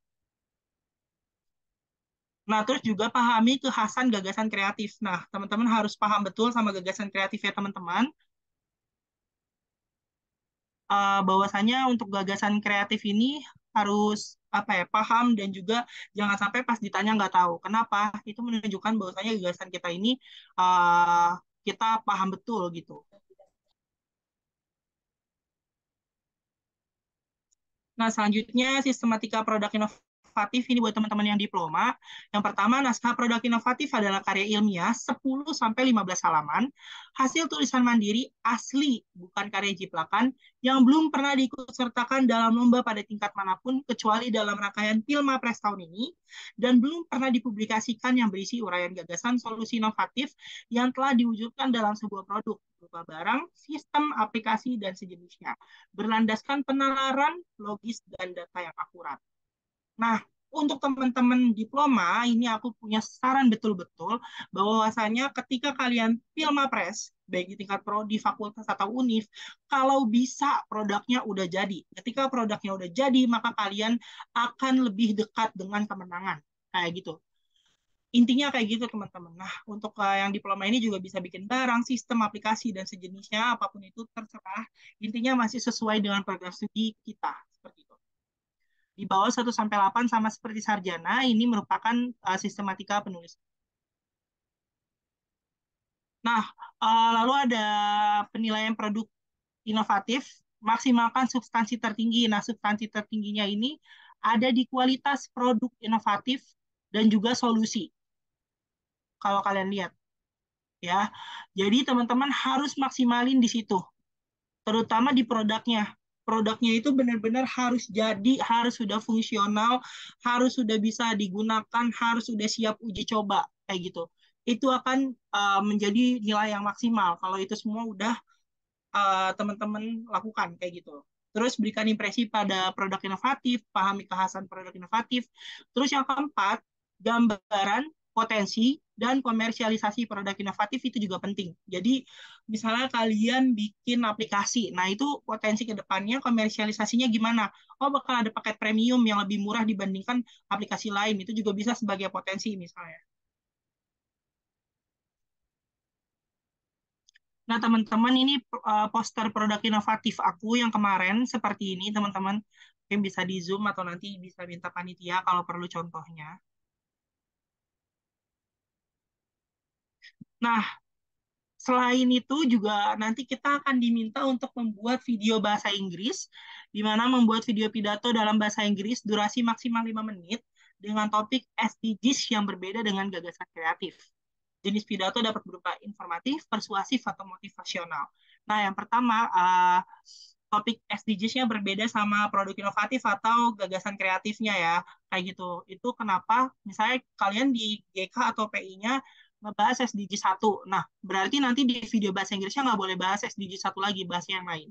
Speaker 3: Nah, terus juga pahami kekhasan gagasan kreatif. Nah, teman-teman harus paham betul sama gagasan kreatif ya teman-teman. Bahwasanya untuk gagasan kreatif ini harus apa ya paham dan juga jangan sampai pas ditanya nggak tahu. Kenapa? Itu menunjukkan bahwasanya gagasan kita ini uh, kita paham betul gitu. Nah, selanjutnya sistematika produk inovatif inovatif ini buat teman-teman yang diploma. Yang pertama, naskah produk inovatif adalah karya ilmiah 10-15 halaman, hasil tulisan mandiri asli, bukan karya jiplakan, yang belum pernah diikutsertakan dalam lomba pada tingkat manapun, kecuali dalam rangkaian Pilmapres tahun ini, dan belum pernah dipublikasikan yang berisi uraian gagasan solusi inovatif yang telah diwujudkan dalam sebuah produk, berupa barang, sistem, aplikasi, dan sejenisnya berlandaskan penalaran logis dan data yang akurat. Nah, untuk teman-teman diploma, ini aku punya saran betul-betul bahwasanya ketika kalian Pilmapres, baik di tingkat prodi, fakultas, atau univ, kalau bisa produknya udah jadi. Ketika produknya udah jadi, maka kalian akan lebih dekat dengan kemenangan. Kayak gitu. Intinya kayak gitu teman-teman. Nah, untuk yang diploma ini juga bisa bikin barang, sistem, aplikasi, dan sejenisnya, apapun itu terserah. Intinya masih sesuai dengan program studi kita. Seperti itu. Di bawah 1-8 sama seperti sarjana, ini merupakan sistematika penulisan. Nah, lalu ada penilaian produk inovatif, maksimalkan substansi tertinggi. Nah, substansi tertingginya ini ada di kualitas produk inovatif dan juga solusi. Kalau kalian lihat. Ya. Jadi teman-teman harus maksimalin di situ, terutama di produknya. Produknya itu benar-benar harus jadi, harus sudah fungsional, harus sudah bisa digunakan, harus sudah siap uji coba kayak gitu. Itu akan menjadi nilai yang maksimal kalau itu semua udah teman-teman lakukan kayak gitu. Terus berikan impresi pada produk inovatif, pahami kekhasan produk inovatif. Terus yang keempat, gambaran potensi dan komersialisasi produk inovatif itu juga penting. Jadi misalnya kalian bikin aplikasi, nah itu potensi ke depannya komersialisasinya gimana? Oh bakal ada paket premium yang lebih murah dibandingkan aplikasi lain, itu juga bisa sebagai potensi misalnya. Nah, teman-teman, ini poster produk inovatif aku yang kemarin seperti ini, teman-teman. Mungkin bisa di Zoom atau nanti bisa minta panitia kalau perlu contohnya. Nah, selain itu juga nanti kita akan diminta untuk membuat video bahasa Inggris, di mana membuat video pidato dalam bahasa Inggris durasi maksimal 5 menit dengan topik SDGs yang berbeda dengan gagasan kreatif. Jenis pidato dapat berupa informatif, persuasif, atau motivasional. Nah, yang pertama, topik SDGs-nya berbeda sama produk inovatif atau gagasan kreatifnya ya, kayak gitu. Itu kenapa misalnya kalian di GK atau PI-nya ngebahas SDG 1. Nah, berarti nanti di video bahasa Inggrisnya nggak boleh bahas SDG 1 lagi, bahasnya yang lain.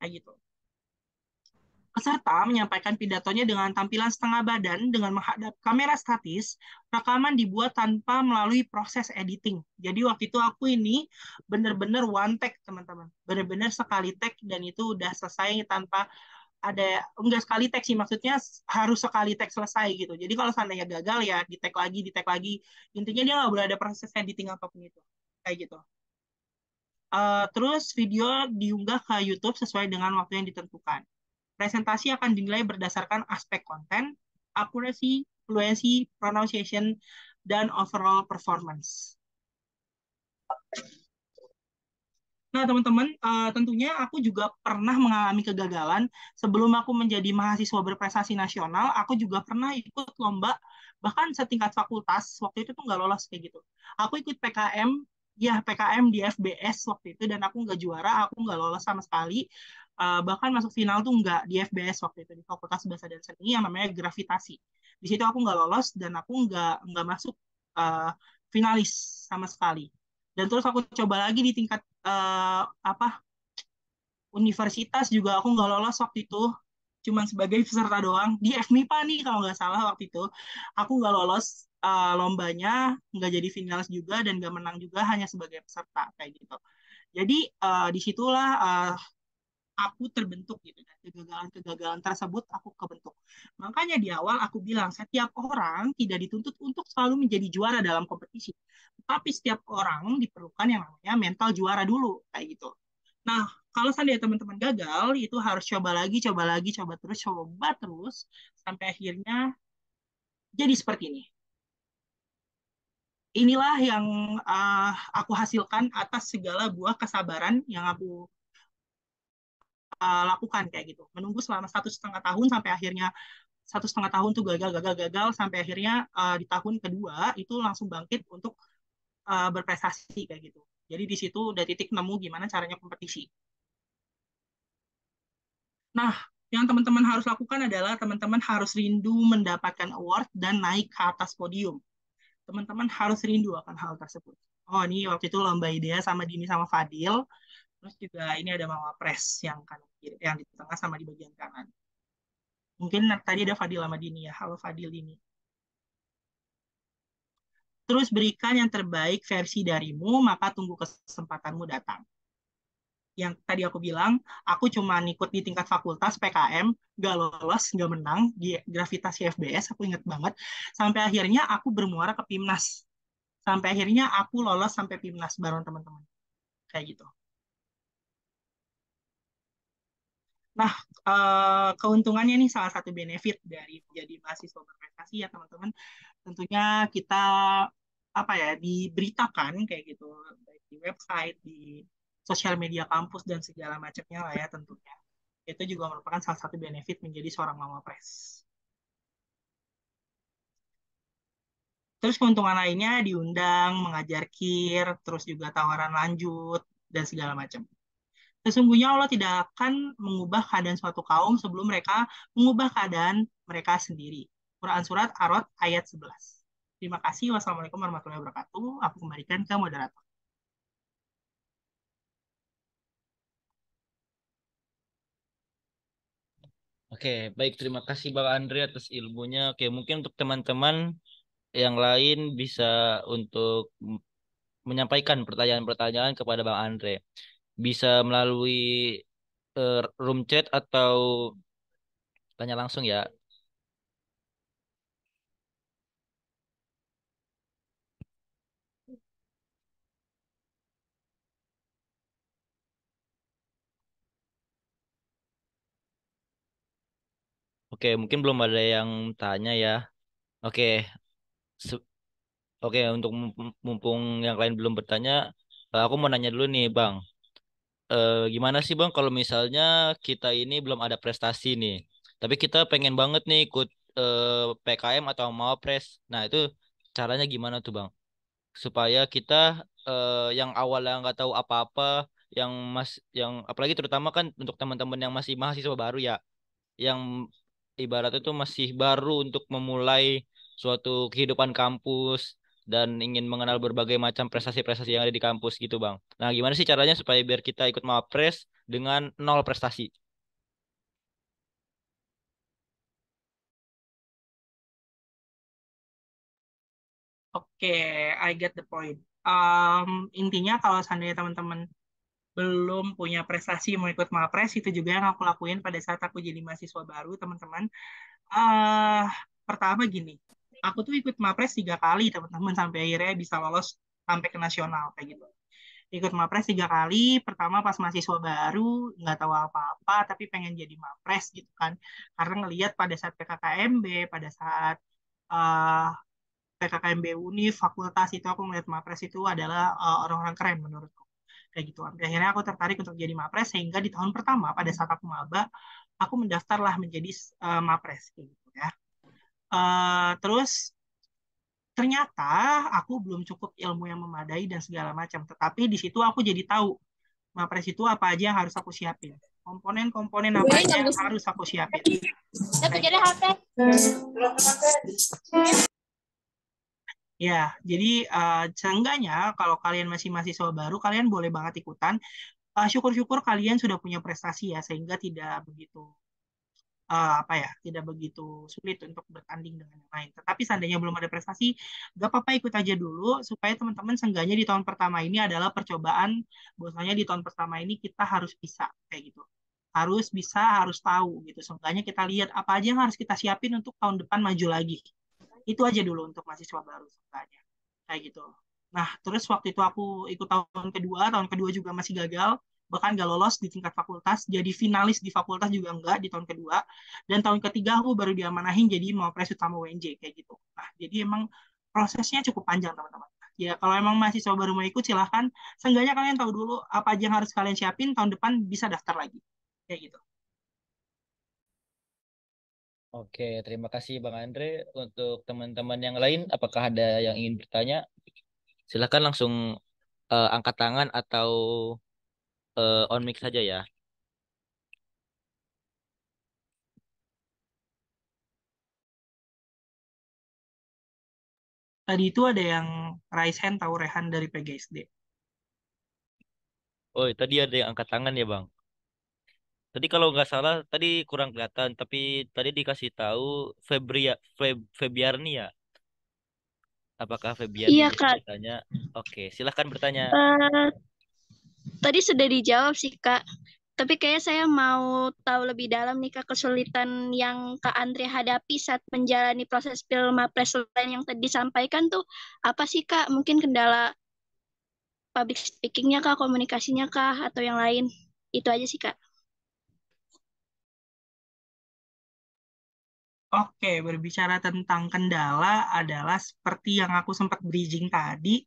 Speaker 3: Kayak gitu. Peserta menyampaikan pidatonya dengan tampilan setengah badan dengan menghadap kamera statis. Rekaman dibuat tanpa melalui proses editing. Jadi waktu itu aku ini benar-benar one take, teman-teman. Benar-benar sekali take dan itu udah selesai tanpa ada, enggak sekali take sih, maksudnya harus sekali take selesai gitu. Jadi kalau seandainya gagal ya di take lagi, di take lagi. Intinya dia nggak boleh ada proses editing apapun itu. Kayak gitu. Terus video diunggah ke YouTube sesuai dengan waktu yang ditentukan. Presentasi akan dinilai berdasarkan aspek konten, accuracy, fluency, pronunciation, dan overall performance. Nah, teman-teman, tentunya aku juga pernah mengalami kegagalan. Sebelum aku menjadi mahasiswa berprestasi nasional, aku juga pernah ikut lomba, bahkan setingkat fakultas, waktu itu tuh nggak lolos kayak gitu. Aku ikut PKM, ya PKM di FBS waktu itu, dan aku nggak juara, aku nggak lolos sama sekali. Bahkan masuk final tuh nggak di FBS waktu itu, di Fakultas Bahasa dan Seni yang namanya gravitasi. Di situ aku nggak lolos, dan aku nggak masuk uh, finalis sama sekali. Dan terus aku coba lagi di tingkat apa universitas juga aku nggak lolos waktu itu, cuman sebagai peserta doang di FMIPA nih kalau nggak salah waktu itu. Aku nggak lolos lombanya, nggak jadi finalis juga dan nggak menang juga, hanya sebagai peserta kayak gitu. Jadi disitulah aku terbentuk gitu, dan kegagalan-kegagalan tersebut aku kebentuk. Makanya di awal aku bilang setiap orang tidak dituntut untuk selalu menjadi juara dalam kompetisi, tapi setiap orang diperlukan yang namanya mental juara dulu kayak gitu. Nah, kalau seandainya teman-teman gagal, itu harus coba lagi, coba lagi, coba terus sampai akhirnya jadi seperti ini. Inilah yang aku hasilkan atas segala buah kesabaran yang aku lakukan kayak gitu. Menunggu selama 1,5 tahun sampai akhirnya 1,5 tahun tuh gagal sampai akhirnya di tahun kedua itu langsung bangkit untuk berprestasi kayak gitu. Jadi di situ udah titik nemu gimana caranya kompetisi. Nah, yang teman-teman harus lakukan adalah teman-teman harus rindu mendapatkan award dan naik ke atas podium. Teman-teman harus rindu akan hal tersebut. Oh, ini waktu itu lomba idea sama Dini sama Fadil. Terus juga ini ada Mama Pres yang kanan kiri, yang di tengah sama di bagian kanan. Mungkin tadi ada Fadil sama Dini ya. Halo Fadil, Dini. Terus berikan yang terbaik versi darimu, maka tunggu kesempatanmu datang. Yang tadi aku bilang, aku cuma ikut di tingkat fakultas PKM, gak lolos, gak menang di gravitasi FBS, aku inget banget. Sampai akhirnya aku bermuara ke PIMNAS. Sampai akhirnya aku lolos sampai PIMNAS bareng teman-teman. Kayak gitu. Nah, keuntungannya nih salah satu benefit dari menjadi mahasiswa berprestasi ya teman-teman. Tentunya kita apa ya diberitakan kayak gitu baik di website, di sosial media kampus dan segala macamnya lah ya tentunya. Itu juga merupakan salah satu benefit menjadi seorang mama pres. Terus keuntungan lainnya diundang, mengajar kir, terus juga tawaran lanjut dan segala macam. Sesungguhnya Allah tidak akan mengubah keadaan suatu kaum sebelum mereka mengubah keadaan mereka sendiri. Quran Surat Ar-Rod ayat 11. Terima kasih. Wassalamualaikum warahmatullahi wabarakatuh. Aku kembalikan ke moderator.
Speaker 2: Oke, baik. Terima kasih Bang Andre atas ilmunya. Oke, mungkin untuk teman-teman yang lain bisa untuk menyampaikan pertanyaan-pertanyaan kepada Bang Andre. Bisa melalui room chat atau tanya langsung ya. Oke, mungkin belum ada yang tanya ya. Oke, se- oke untuk mumpung yang lain belum bertanya, aku mau nanya dulu nih, Bang. Gimana sih Bang kalau misalnya kita ini belum ada prestasi nih, tapi kita pengen banget nih ikut PKM atau Mawapres. Nah itu caranya gimana tuh Bang? Supaya kita yang awalnya nggak tahu apa-apa, yang apalagi terutama kan untuk teman-teman yang masih mahasiswa baru ya, yang ibaratnya tuh masih baru untuk memulai suatu kehidupan kampus dan ingin mengenal berbagai macam prestasi-prestasi yang ada di kampus gitu, Bang. Nah, gimana sih caranya supaya biar kita ikut Mapres dengan nol prestasi?
Speaker 3: Oke, I get the point. Intinya kalau seandainya teman-teman belum punya prestasi mau ikut Mapres, itu juga yang aku lakuin pada saat aku jadi mahasiswa baru, teman-teman. uh, Pertama gini, aku tuh ikut Mapres 3 kali, teman-teman, sampai akhirnya bisa lolos sampai ke nasional kayak gitu. Ikut Mapres 3 kali, pertama pas mahasiswa baru, nggak tahu apa-apa, tapi pengen jadi Mapres gitu kan. Karena ngelihat pada saat PKKMB, pada saat uh, PKKMB Univ, fakultas itu aku ngeliat Mapres itu adalah orang-orang keren menurutku. Kayak gitu. Sampai akhirnya aku tertarik untuk jadi Mapres, sehingga di tahun pertama pada saat aku maba, aku mendaftarlah menjadi Mapres kayak gitu ya. Terus ternyata aku belum cukup ilmu yang memadai dan segala macam. Tetapi di situ aku jadi tahu Mapres itu apa aja yang harus aku siapin. Komponen-komponen apa aja yang harus aku siapin. Ya, jadi seenggaknya kalau kalian masih mahasiswa baru, kalian boleh banget ikutan. Syukur-syukur kalian sudah punya prestasi ya, sehingga tidak begitu apa ya, tidak begitu sulit untuk bertanding dengan yang lain. Tetapi seandainya belum ada prestasi, gak apa-apa ikut aja dulu supaya teman-teman seenggaknya di tahun pertama ini adalah percobaan. Bahwasanya di tahun pertama ini kita harus bisa kayak gitu. Harus bisa, harus tahu gitu. Seenggaknya kita lihat apa aja yang harus kita siapin untuk tahun depan maju lagi. Itu aja dulu untuk mahasiswa baru seenggaknya. Kayak gitu. Nah, terus waktu itu aku ikut tahun kedua juga masih gagal, bahkan gak lolos di tingkat fakultas, jadi finalis di fakultas juga enggak di tahun kedua, dan tahun ketiga aku baru diamanahin jadi Mawapres Utama UNJ kayak gitu. Nah, jadi emang prosesnya cukup panjang teman-teman. Ya, kalau emang mahasiswa baru mau ikut silahkan, seenggaknya kalian tahu dulu apa aja yang harus kalian siapin, tahun depan bisa daftar lagi. Kayak gitu.
Speaker 2: Oke, terima kasih Bang Andre. Untuk teman-teman yang lain, apakah ada yang ingin bertanya? Silahkan langsung angkat tangan atau on mic saja ya.
Speaker 3: Tadi itu ada yang raise hand tahu Rehan dari PGSD.
Speaker 2: Oh, tadi ada yang angkat tangan ya Bang. Tadi kalau nggak salah, tadi kurang kelihatan, tapi tadi dikasih tahu Febiarni ya. Apakah Febiarni
Speaker 5: Iya,
Speaker 2: bisa
Speaker 5: Kak.
Speaker 2: bertanya? Oke, silahkan bertanya.
Speaker 5: Eh, Tadi sudah dijawab sih, Kak. Tapi kayaknya saya mau tahu lebih dalam nih, Kak, kesulitan yang Kak Andre hadapi saat menjalani proses Pilmapres lain yang tadi disampaikan tuh apa sih, Kak? Mungkin kendala public speaking-nya, Kak, komunikasinya, Kak, atau yang lain? Itu aja sih, Kak.
Speaker 3: Oke, berbicara tentang kendala adalah seperti yang aku sempat bridging tadi.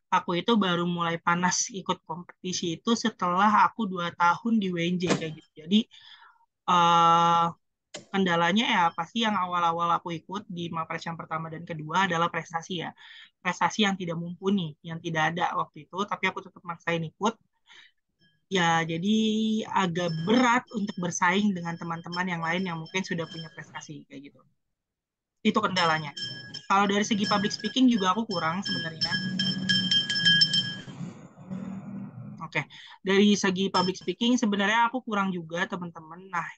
Speaker 3: Aku itu baru mulai panas ikut kompetisi itu setelah aku 2 tahun di WNJ kayak gitu. Jadi eh, kendalanya ya pasti yang awal-awal aku ikut di Mapres yang pertama dan kedua adalah prestasi ya. Prestasi yang tidak mumpuni, yang tidak ada waktu itu, tapi aku tetap maksain ikut. Ya, jadi agak berat untuk bersaing dengan teman-teman yang lain yang mungkin sudah punya prestasi kayak gitu. Itu kendalanya. Kalau dari segi public speaking juga aku kurang sebenarnya. Oke, dari segi public speaking sebenarnya aku kurang juga teman-teman. Nah,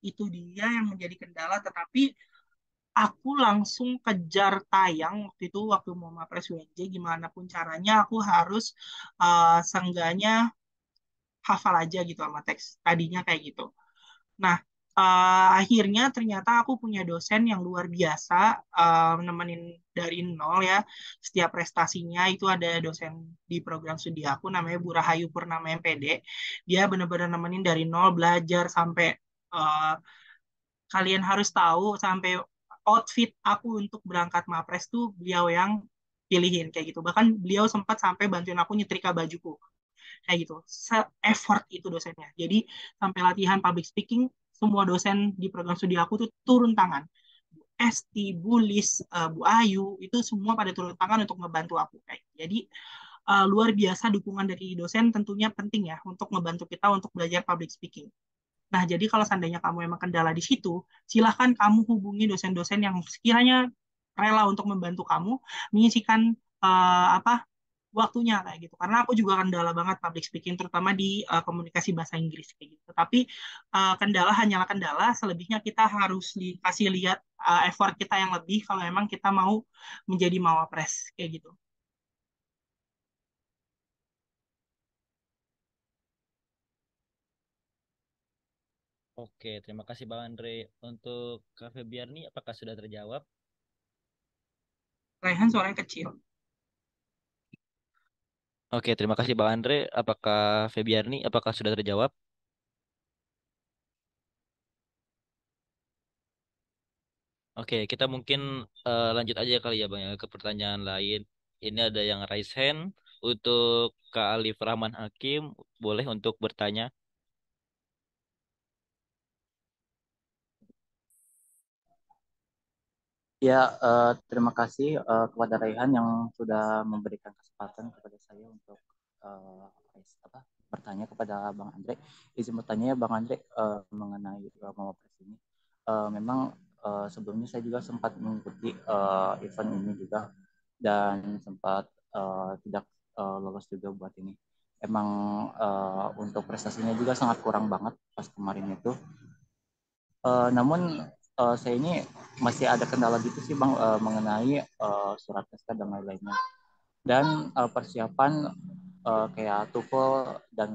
Speaker 3: itu dia yang menjadi kendala. Tetapi aku langsung kejar tayang waktu itu waktu mau Mapres UNJ. Gimana pun caranya aku harus seenggaknya hafal aja gitu sama teks. Tadinya kayak gitu. Nah, akhirnya ternyata aku punya dosen yang luar biasa, nemenin dari nol ya. Setiap prestasinya itu ada dosen di program studi aku namanya Bu Rahayu Purnama MPD. Dia benar-benar nemenin dari nol belajar sampai uh, kalian harus tahu sampai outfit aku untuk berangkat Mapres tuh beliau yang pilihin kayak gitu. Bahkan beliau sempat sampai bantuin aku nyetrika bajuku kayak gitu. Se-effort itu dosennya. Jadi sampai latihan public speaking, semua dosen di program studi aku tuh turun tangan. Bu Esti, Bu Lis, Bu Ayu, itu semua pada turun tangan untuk ngebantu aku. Kayak. Jadi luar biasa dukungan dari dosen tentunya penting ya untuk ngebantu kita untuk belajar public speaking. Nah, jadi kalau seandainya kamu emang kendala di situ, silahkan kamu hubungi dosen-dosen yang sekiranya rela untuk membantu kamu mengisikan apa waktunya kayak gitu. Karena aku juga kendala banget public speaking, terutama di komunikasi bahasa Inggris kayak gitu. Tapi kendala hanyalah kendala, selebihnya kita harus dikasih lihat effort kita yang lebih kalau emang kita mau menjadi mawapres kayak gitu.
Speaker 2: Oke, terima kasih Bang Andre. Untuk Kak Febiarni, apakah sudah terjawab?
Speaker 3: Rehan suaranya kecil.
Speaker 2: Oke, terima kasih Bang Andre. Apakah Febiarni, apakah sudah terjawab? Oke, kita mungkin lanjut aja kali ya Bang ya ke pertanyaan lain. Ini ada yang raise hand untuk Kak Alif Rahman Hakim, boleh untuk bertanya.
Speaker 6: Ya, terima kasih kepada Raihan yang sudah memberikan kesempatan kepada saya untuk eh, bertanya kepada Bang Andre. Izin bertanya ya Bang Andre mengenai Mawapres ini. Memang sebelumnya saya juga sempat mengikuti event ini juga dan sempat tidak lolos juga buat ini. Emang untuk prestasinya juga sangat kurang banget pas kemarin itu. Namun saya ini masih ada kendala gitu sih Bang mengenai surat SK dan lain-lainnya. Dan persiapan kayak TOEFL dan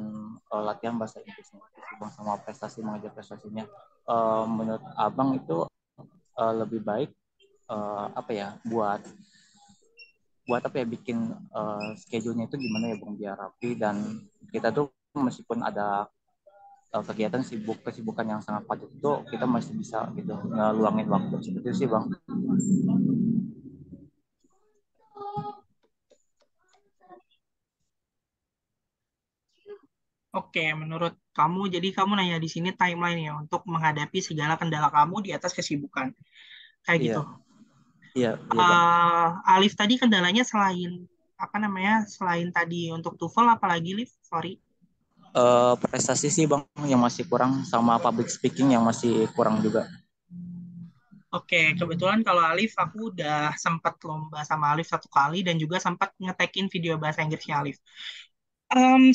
Speaker 6: latihan bahasa Inggrisnya itu sih Bang sama prestasi mengejar prestasinya. Menurut Abang itu lebih baik apa ya buat apa ya bikin schedule-nya itu gimana ya Bang biar rapi dan kita tuh meskipun ada kegiatan kesibukan yang sangat padat itu kita masih bisa gitu ngeluangin waktu seperti itu sih Bang.
Speaker 3: Oke, menurut kamu, jadi kamu nanya di sini timeline ya untuk menghadapi segala kendala kamu di atas kesibukan. Kayak
Speaker 6: Iya,
Speaker 3: gitu.
Speaker 6: iya, iya Bang.
Speaker 3: Alif tadi kendalanya selain apa namanya? Selain tadi untuk TOEFL apalagi Liv? Sorry.
Speaker 6: Prestasi sih Bang yang masih kurang sama public speaking yang masih kurang juga.
Speaker 3: Oke, kebetulan kalau Alif aku udah sempat lomba sama Alif satu kali dan juga sempat ngetekin video bahasa Inggrisnya Alif.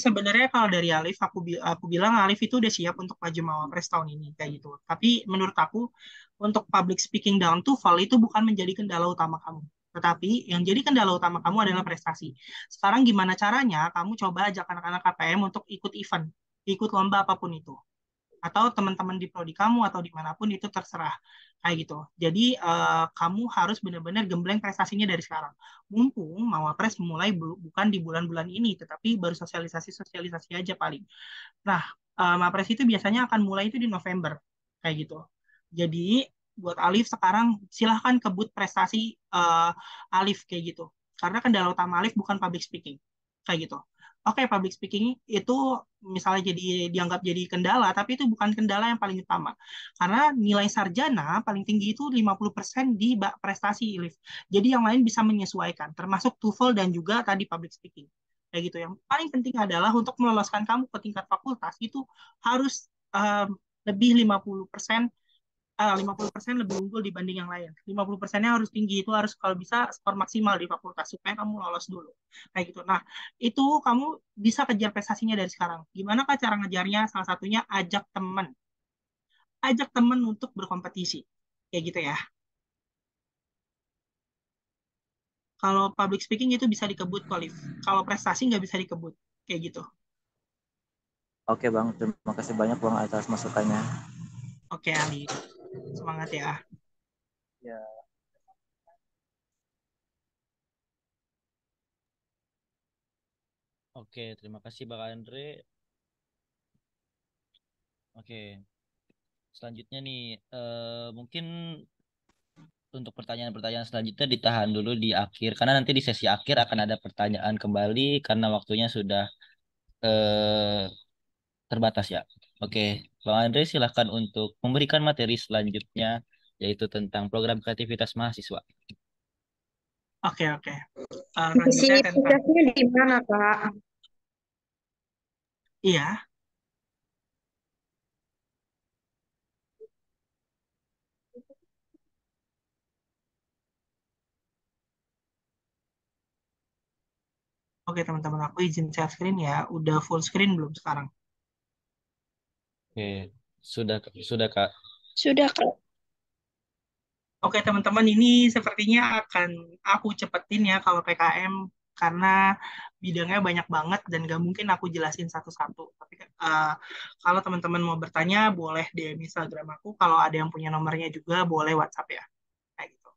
Speaker 3: Sebenarnya kalau dari Alif aku bilang Alif itu udah siap untuk maju Mawapres tahun ini kayak gitu. Tapi menurut aku untuk public speaking down TOEFL itu bukan menjadi kendala utama kamu. Tetapi yang jadi kendala utama kamu adalah prestasi. Sekarang gimana caranya kamu coba ajak anak-anak KPM untuk ikut event, ikut lomba apapun itu atau teman-teman di prodi kamu atau dimanapun itu terserah kayak gitu. Jadi kamu harus benar-benar gembleng prestasinya dari sekarang. Mumpung Mawapres mulai bukan di bulan-bulan ini, tetapi baru sosialisasi aja paling. Nah, Mawapres itu biasanya akan mulai itu di November kayak gitu. Jadi buat Alif sekarang silahkan kebut prestasi Alif kayak gitu. Karena kendala utama Alif bukan public speaking kayak gitu. Oke, public speaking itu misalnya jadi dianggap jadi kendala, tapi itu bukan kendala yang paling utama. Karena nilai sarjana paling tinggi itu 50% di prestasi, Liv. Jadi yang lain bisa menyesuaikan, termasuk TOEFL dan juga tadi public speaking. Kayak gitu. Yang paling penting adalah untuk meloloskan kamu ke tingkat fakultas itu harus lebih 50% lebih unggul dibanding yang lain. 50%-nya harus tinggi, itu harus kalau bisa skor maksimal di fakultas supaya kamu lolos dulu. Kayak gitu. Nah, itu kamu bisa kejar prestasinya dari sekarang. Gimana Kak cara ngejarnya? Salah satunya ajak teman. Ajak teman untuk berkompetisi. Kayak gitu ya. Kalau public speaking itu bisa dikebut kualif. Kalau prestasi nggak bisa dikebut. Kayak gitu.
Speaker 6: Oke Bang, terima kasih banyak Bang atas masukannya.
Speaker 3: Oke, Ali. Semangat ya.
Speaker 6: Ya.
Speaker 2: Oke, terima kasih Bang Andre. Oke, selanjutnya nih, mungkin untuk pertanyaan-pertanyaan selanjutnya ditahan dulu di akhir, karena nanti di sesi akhir akan ada pertanyaan kembali karena waktunya sudah eh, terbatas ya. Oke, Bang Andre silahkan untuk memberikan materi selanjutnya, yaitu tentang program kreativitas mahasiswa.
Speaker 3: Oke, oke.
Speaker 7: Isi
Speaker 3: Selanjutnya tentang...
Speaker 7: tugasnya di mana, Kak?
Speaker 3: Iya, oke teman-teman. Aku izin share screen ya. Udah full screen belum sekarang?
Speaker 2: Oke, sudah sudah Kak.
Speaker 5: Sudah, Kak.
Speaker 3: Oke teman-teman, ini sepertinya akan aku cepetin ya kalau PKM karena bidangnya banyak banget dan gak mungkin aku jelasin satu-satu. Tapi kalau teman-teman mau bertanya boleh DM Instagram aku. Kalau ada yang punya nomornya juga boleh WhatsApp ya. Kayak gitu.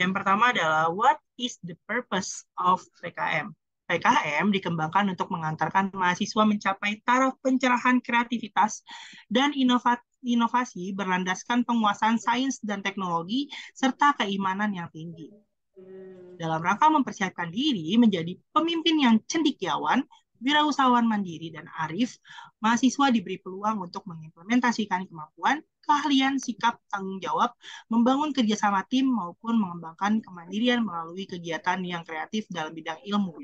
Speaker 3: Yang pertama adalah what is the purpose of PKM? PKM dikembangkan untuk mengantarkan mahasiswa mencapai taraf pencerahan kreativitas dan inovasi berlandaskan penguasaan sains dan teknologi serta keimanan yang tinggi. Dalam rangka mempersiapkan diri menjadi pemimpin yang cendekiawan, wirausahawan mandiri, dan arif, mahasiswa diberi peluang untuk mengimplementasikan kemampuan, keahlian, sikap, tanggung jawab, membangun kerjasama tim, maupun mengembangkan kemandirian melalui kegiatan yang kreatif dalam bidang ilmu.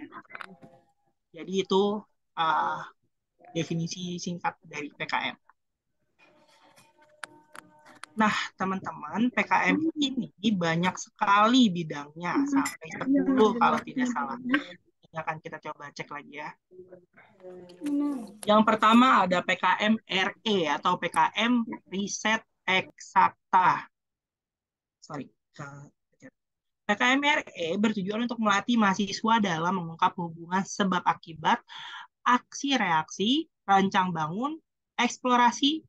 Speaker 3: Jadi itu uh, definisi singkat dari PKM. Nah, teman-teman, PKM ini banyak sekali bidangnya, sampai 10 kalau tidak salah. Ini akan kita coba cek lagi ya. Yang pertama ada PKM RE atau PKM Riset Eksakta. Sorry. PKM RE bertujuan untuk melatih mahasiswa dalam mengungkap hubungan sebab akibat, aksi reaksi, rancang bangun, eksplorasi,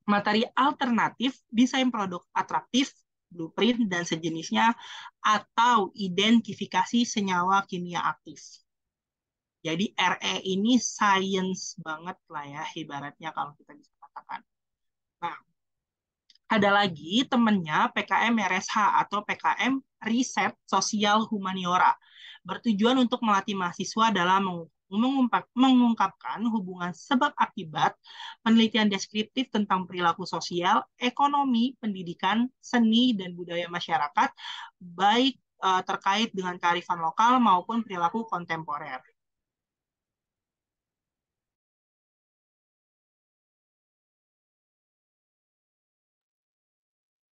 Speaker 3: materi alternatif, desain produk atraktif, blueprint, dan sejenisnya, atau identifikasi senyawa kimia aktif. Jadi RE ini science banget lah ya, ibaratnya kalau kita bisa katakan. Nah, ada lagi temennya PKM RSH atau PKM Riset Sosial Humaniora. Bertujuan untuk melatih mahasiswa dalam mengungkapkan hubungan sebab akibat, penelitian deskriptif tentang perilaku sosial, ekonomi, pendidikan, seni, dan budaya masyarakat, baik terkait dengan kearifan lokal maupun perilaku kontemporer.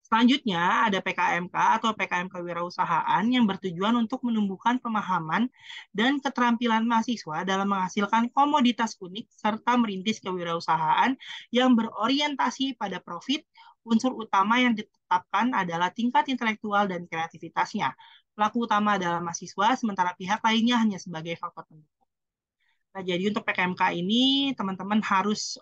Speaker 3: Selanjutnya ada PKMK atau PKM Kewirausahaan yang bertujuan untuk menumbuhkan pemahaman dan keterampilan mahasiswa dalam menghasilkan komoditas unik serta merintis kewirausahaan yang berorientasi pada profit. Unsur utama yang ditetapkan adalah tingkat intelektual dan kreativitasnya. Pelaku utama adalah mahasiswa, sementara pihak lainnya hanya sebagai faktor pendukung. Nah, jadi untuk PKMK ini teman-teman harus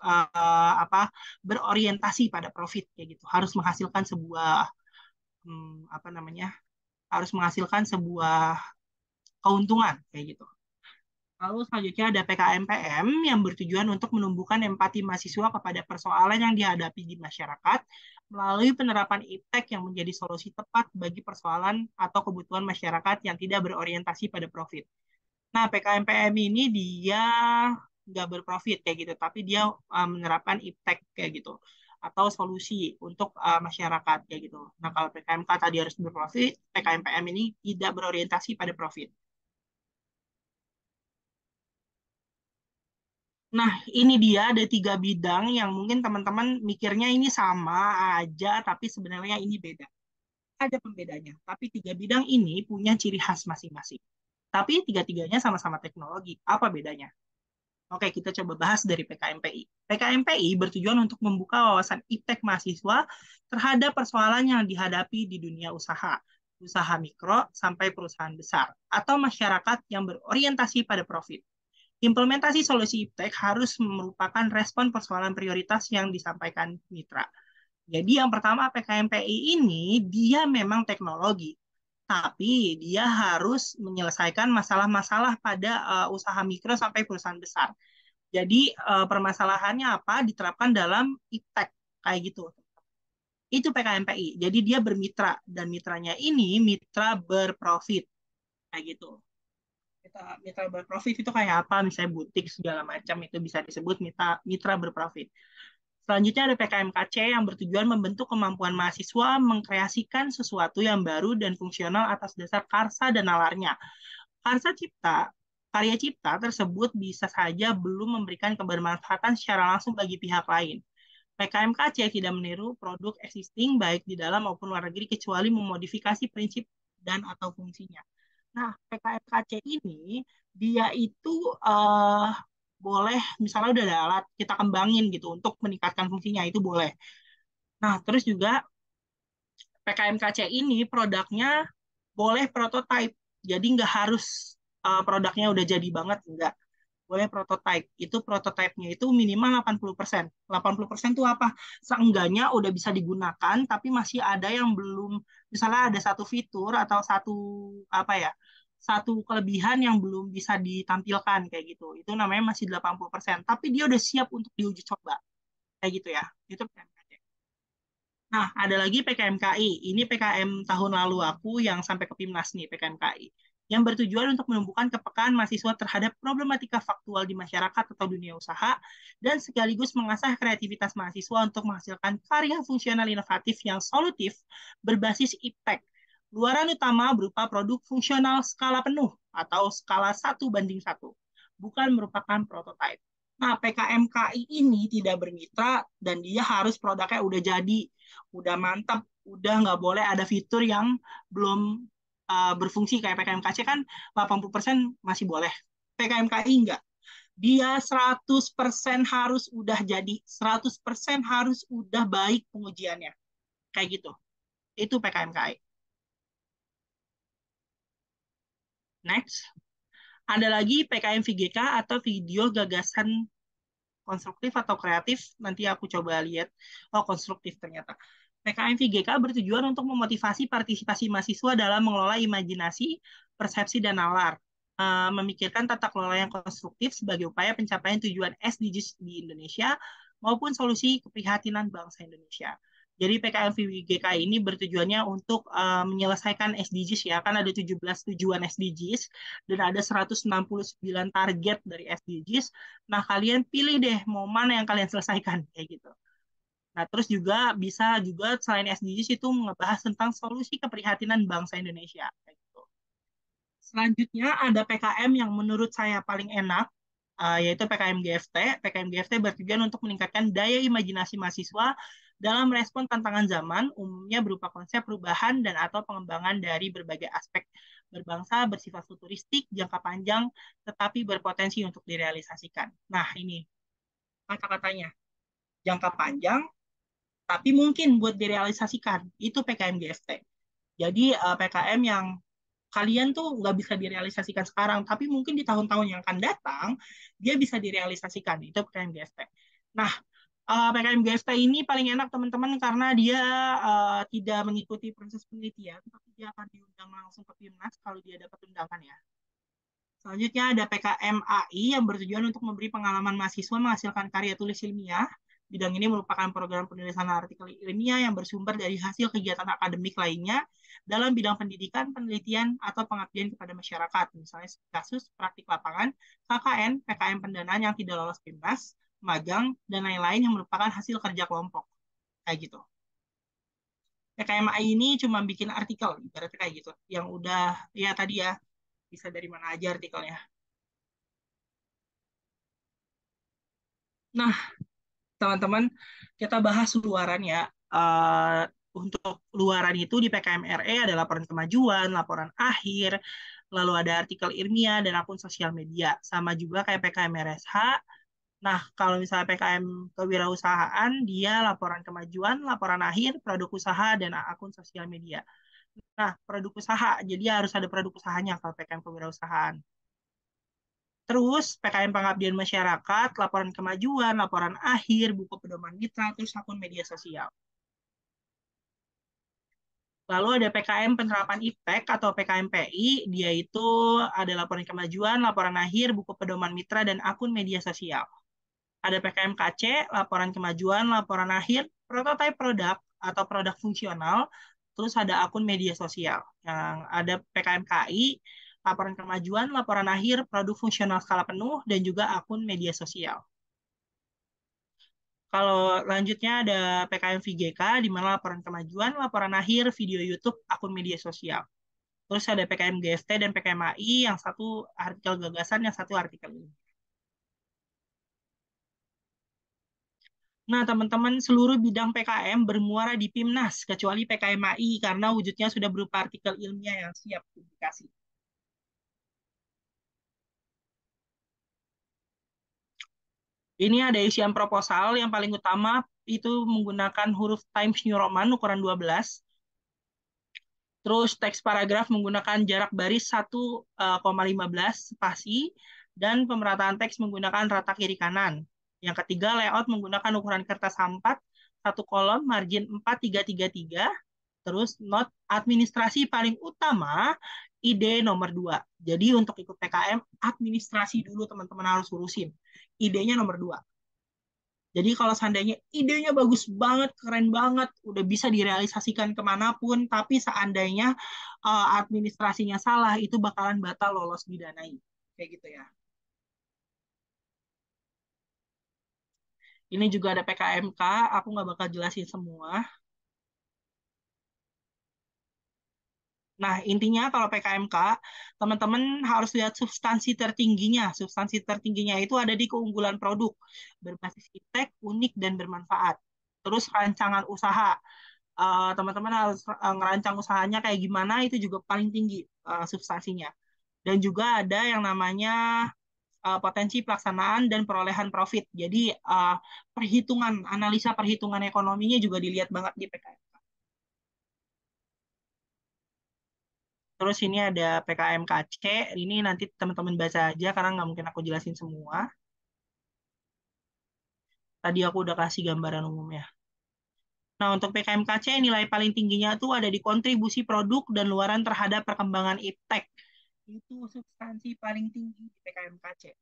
Speaker 3: berorientasi pada profit kayak gitu. Harus menghasilkan sebuah harus menghasilkan sebuah keuntungan kayak gitu. Lalu selanjutnya ada PKMPM yang bertujuan untuk menumbuhkan empati mahasiswa kepada persoalan yang dihadapi di masyarakat melalui penerapan iptek yang menjadi solusi tepat bagi persoalan atau kebutuhan masyarakat yang tidak berorientasi pada profit. Nah, PKMPM ini dia nggak berprofit kayak gitu, tapi dia menerapkan iptek kayak gitu atau solusi untuk masyarakat kayak gitu. Nah, kalau PKMK tadi harus berprofit, PKMPM ini tidak berorientasi pada profit. Nah, ini dia ada 3 bidang yang mungkin teman-teman mikirnya ini sama aja, tapi sebenarnya ini beda. Ada pembedanya, tapi 3 bidang ini punya ciri khas masing-masing. Tapi 3-tiganya sama-sama teknologi. Apa bedanya? Oke, kita coba bahas dari PKMPI. PKMPI bertujuan untuk membuka wawasan iptek mahasiswa terhadap persoalan yang dihadapi di dunia usaha, usaha mikro sampai perusahaan besar, atau masyarakat yang berorientasi pada profit. Implementasi solusi iptek harus merupakan respon persoalan prioritas yang disampaikan mitra. Jadi yang pertama PKMPI ini dia memang teknologi, tapi dia harus menyelesaikan masalah-masalah pada usaha mikro sampai perusahaan besar. Jadi permasalahannya apa? Diterapkan dalam iptek kayak gitu. Itu PKMPI. Jadi dia bermitra dan mitranya ini mitra berprofit kayak gitu. Mitra berprofit itu kayak apa? Misalnya butik segala macam itu bisa disebut mitra berprofit. Selanjutnya ada PKMKC yang bertujuan membentuk kemampuan mahasiswa mengkreasikan sesuatu yang baru dan fungsional atas dasar karsa dan nalarnya. Karya cipta tersebut bisa saja belum memberikan kebermanfaatan secara langsung bagi pihak lain. PKMKC tidak meniru produk existing baik di dalam maupun luar negeri kecuali memodifikasi prinsip dan atau fungsinya. Nah, PKMKC ini dia itu boleh misalnya udah ada alat kita kembangin gitu untuk meningkatkan fungsinya itu boleh. Nah, terus juga PKMKC ini produknya boleh prototype. Jadi nggak harus produknya udah jadi banget, enggak. Boleh prototype. Itu prototipenya itu minimal 80%. 80% itu apa? Seenggaknya udah bisa digunakan, tapi masih ada yang belum, misalnya ada satu fitur atau satu kelebihan yang belum bisa ditampilkan kayak gitu. Itu namanya masih 80%. Tapi dia udah siap untuk diuji coba. Kayak gitu ya. Itu PKMKC. Nah, ada lagi PKMKI. Ini PKM tahun lalu aku yang sampai ke PIMNAS nih, PKMKI. Yang bertujuan untuk menumbuhkan kepekaan mahasiswa terhadap problematika faktual di masyarakat atau dunia usaha, dan sekaligus mengasah kreativitas mahasiswa untuk menghasilkan karya fungsional inovatif yang solutif berbasis iptek. Luaran utama berupa produk fungsional skala penuh atau skala 1:1, bukan merupakan prototipe. Nah, PKMKI ini tidak bermitra dan dia harus produknya udah jadi, udah mantap, udah nggak boleh ada fitur yang belum berfungsi. Kayak PKMKC kan 80% masih boleh. PKMKI enggak. Dia 100% harus udah jadi, 100% harus udah baik pengujiannya. Kayak gitu. Itu PKMKI. Next. Ada lagi PKM VGK atau video gagasan konstruktif atau kreatif. Nanti aku coba lihat. Oh, konstruktif ternyata. PKM VGK bertujuan untuk memotivasi partisipasi mahasiswa dalam mengelola imajinasi, persepsi, dan nalar. Memikirkan tata kelola yang konstruktif sebagai upaya pencapaian tujuan SDGs di Indonesia maupun solusi keprihatinan bangsa Indonesia. Jadi PKMVGK ini bertujuannya untuk menyelesaikan SDGs ya, kan ada 17 tujuan SDGs dan ada 169 target dari SDGs. Nah, kalian pilih deh mau mana yang kalian selesaikan kayak gitu. Nah, terus juga bisa juga selain SDGs itu ngebahas tentang solusi keprihatinan bangsa Indonesia kayak gitu. Selanjutnya ada PKM yang menurut saya paling enak, yaitu PKM GFT. PKM GFT bertujuan untuk meningkatkan daya imajinasi mahasiswa dalam merespon tantangan zaman, umumnya berupa konsep perubahan dan atau pengembangan dari berbagai aspek berbangsa bersifat futuristik, jangka panjang, tetapi berpotensi untuk direalisasikan. Nah, ini kata-katanya. Jangka panjang, tapi mungkin buat direalisasikan. Itu PKM GFT. Jadi PKM yang kalian tuh nggak bisa direalisasikan sekarang, tapi mungkin di tahun-tahun yang akan datang, dia bisa direalisasikan. Itu PKM GFT. Nah, PKM GFT ini paling enak teman-teman karena dia tidak mengikuti proses penelitian, tapi dia akan diundang langsung ke Timnas kalau dia dapat undangan ya. Selanjutnya ada PKM AI yang bertujuan untuk memberi pengalaman mahasiswa menghasilkan karya tulis ilmiah. Bidang ini merupakan program penulisan artikel ilmiah yang bersumber dari hasil kegiatan akademik lainnya dalam bidang pendidikan, penelitian, atau pengabdian kepada masyarakat. Misalnya kasus praktik lapangan, KKN, PKM pendanaan yang tidak lolos PIMNAS, magang, dan lain-lain yang merupakan hasil kerja kelompok. Kayak gitu. PKM AI ini cuma bikin artikel, ibaratnya kayak gitu. Yang udah, ya tadi ya, bisa dari mana aja artikelnya. Nah, teman-teman, kita bahas luaran ya. Untuk luaran itu di PKMRE ada laporan kemajuan, laporan akhir, lalu ada artikel ilmiah dan akun sosial media. Sama juga kayak PKMRSH. Nah, kalau misalnya PKM kewirausahaan, dia laporan kemajuan, laporan akhir, produk usaha, dan akun sosial media. Nah, produk usaha, jadi harus ada produk usahanya kalau PKM kewirausahaan. Terus PKM pengabdian masyarakat, laporan kemajuan, laporan akhir, buku pedoman mitra, terus akun media sosial. Lalu ada PKM penerapan IPTEK atau PKMPI, dia itu ada laporan kemajuan, laporan akhir, buku pedoman mitra, dan akun media sosial. Ada PKMKC, laporan kemajuan, laporan akhir, prototipe produk atau produk fungsional, terus ada akun media sosial. Yang ada PKMKI, laporan kemajuan, laporan akhir, produk fungsional skala penuh, dan juga akun media sosial. Kalau lanjutnya ada PKM VGK, di mana laporan kemajuan, laporan akhir, video YouTube, akun media sosial. Terus ada PKM GFT dan PKM AI, yang satu artikel gagasan, yang satu artikel ini. Nah, teman-teman, seluruh bidang PKM bermuara di PIMNAS, kecuali PKM AI, karena wujudnya sudah berupa artikel ilmiah yang siap publikasi. Ini ada isian proposal yang paling utama itu menggunakan huruf Times New Roman ukuran 12. Terus teks paragraf menggunakan jarak baris 1,15 spasi dan pemerataan teks menggunakan rata kiri kanan. Yang ketiga, layout menggunakan ukuran kertas A4, satu kolom, margin 4333. Terus not administrasi paling utama, ide nomor 2. Jadi untuk ikut PKM, administrasi dulu teman-teman harus urusin. Idenya nomor 2. Jadi kalau seandainya idenya bagus banget, keren banget, udah bisa direalisasikan kemanapun, tapi seandainya administrasinya salah, itu bakalan batal lolos didanai. Kayak gitu ya. Ini juga ada PKMK, aku nggak bakal jelasin semua. Nah, intinya kalau PKMK, teman-teman harus lihat substansi tertingginya. Substansi tertingginya itu ada di keunggulan produk, berbasis iptek, unik, dan bermanfaat. Terus rancangan usaha. Teman-teman harus ngerancang usahanya kayak gimana, itu juga paling tinggi substansinya. Dan juga ada yang namanya potensi pelaksanaan dan perolehan profit. Jadi perhitungan, analisa perhitungan ekonominya juga dilihat banget di PKMK. Terus ini ada PKMKC, ini nanti teman-teman baca aja karena nggak mungkin aku jelasin semua. Tadi aku udah kasih gambaran umumnya. Nah, untuk PKMKC nilai paling tingginya tuh ada di kontribusi produk dan luaran terhadap perkembangan iptek. Itu substansi paling tinggi di PKMKC.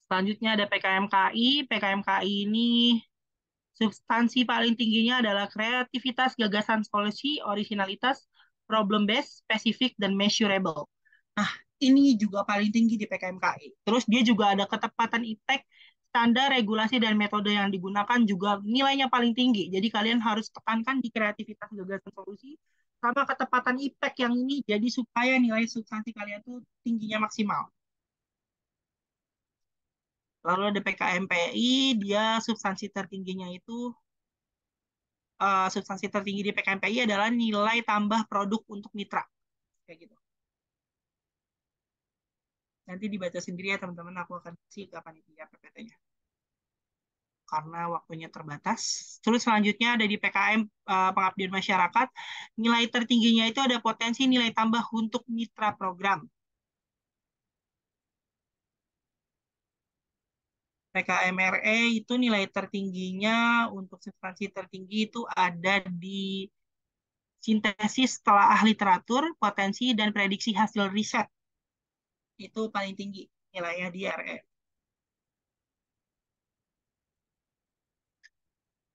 Speaker 3: Selanjutnya ada PKMKI. PKMKI ini substansi paling tingginya adalah kreativitas, gagasan, solusi, originalitas, problem based, spesifik, dan measurable. Nah, ini juga paling tinggi di PKMKI. Terus dia juga ada ketepatan IPTEK, standar, regulasi, dan metode yang digunakan juga nilainya paling tinggi. Jadi kalian harus tekankan di kreativitas, gagasan, solusi, sama ketepatan IPTEK yang ini, jadi supaya nilai substansi kalian tuh tingginya maksimal. Lalu ada PKMPI, dia substansi tertinggi di PKMPI adalah nilai tambah produk untuk mitra. Kayak gitu. Nanti dibaca sendiri ya teman-teman, aku akan kasih ke panitia PPT-nya. Karena waktunya terbatas. Terus selanjutnya ada di PKM pengabdian masyarakat, nilai tertingginya itu ada potensi nilai tambah untuk mitra program. PKMRE itu nilai tertingginya untuk substansi tertinggi itu ada di sintesis telaah literatur, potensi, dan prediksi hasil riset. Itu paling tinggi nilainya di RE.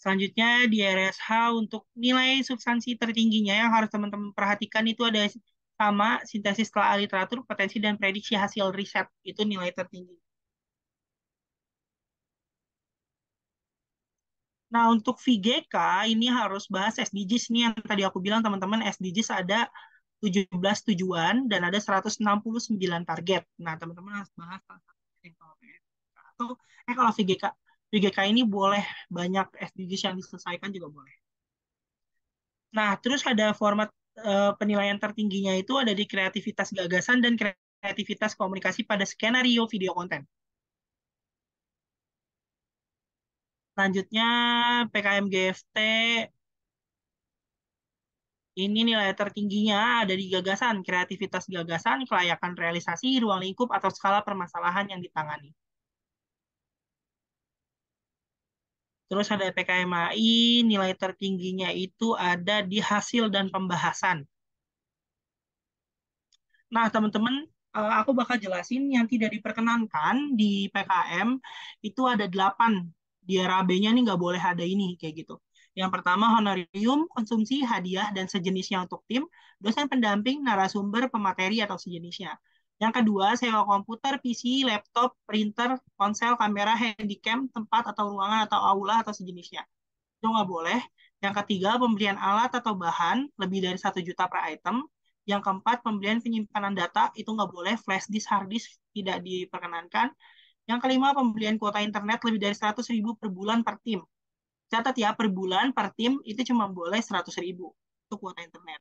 Speaker 3: Selanjutnya di RSH untuk nilai substansi tertingginya yang harus teman-teman perhatikan itu ada sama sintesis telaah literatur, potensi, dan prediksi hasil riset. Itu nilai tertinggi. Nah, untuk VGK ini harus bahas SDGs nih yang tadi aku bilang teman-teman, SDGs ada 17 tujuan dan ada 169 target. Nah, teman-teman harus bahas atau kalau VGK ini boleh banyak SDGs yang diselesaikan juga boleh. Nah, terus ada format penilaian tertingginya itu ada di kreativitas gagasan dan kreativitas komunikasi pada skenario video konten. Selanjutnya PKM GFT ini nilai tertingginya ada di gagasan, kreativitas gagasan, kelayakan realisasi, ruang lingkup atau skala permasalahan yang ditangani. Terus ada PKMAI, nilai tertingginya itu ada di hasil dan pembahasan. Nah, teman-teman, aku bakal jelasin yang tidak diperkenankan di PKM itu ada 8. Di RAB-nya nih nggak boleh ada ini, kayak gitu. Yang pertama, honorium, konsumsi, hadiah, dan sejenisnya untuk tim, dosen pendamping, narasumber, pemateri, atau sejenisnya. Yang kedua, sewa komputer, PC, laptop, printer, ponsel, kamera, handycam, tempat atau ruangan atau aula atau sejenisnya. Itu nggak boleh. Yang ketiga, pembelian alat atau bahan lebih dari 1 juta per item. Yang keempat, pembelian penyimpanan data itu nggak boleh, flash disk, hard disk tidak diperkenankan. Yang kelima, pembelian kuota internet lebih dari 100.000 per bulan per tim. Catat ya, per bulan per tim itu cuma boleh 100.000 untuk kuota internet.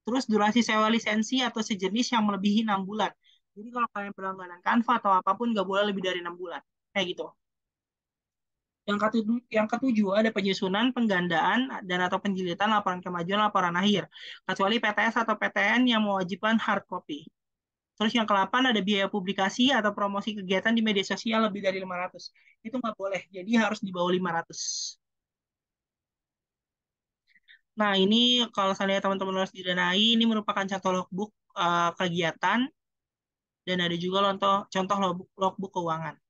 Speaker 3: Terus durasi sewa lisensi atau sejenis yang melebihi 6 bulan. Jadi kalau kalian berlangganan Canva atau apapun nggak boleh lebih dari 6 bulan. Kayak gitu. Yang ketujuh ada penyusunan, penggandaan, dan atau penjilitan laporan kemajuan laporan akhir, kecuali PTS atau PTN yang mewajibkan hard copy. Terus yang ke-8 ada biaya publikasi atau promosi kegiatan di media sosial lebih dari 500. Itu nggak boleh, jadi harus di bawah 500. Nah, ini kalau saya teman-teman harus didanai, ini merupakan contoh logbook kegiatan, dan ada juga contoh logbook keuangan.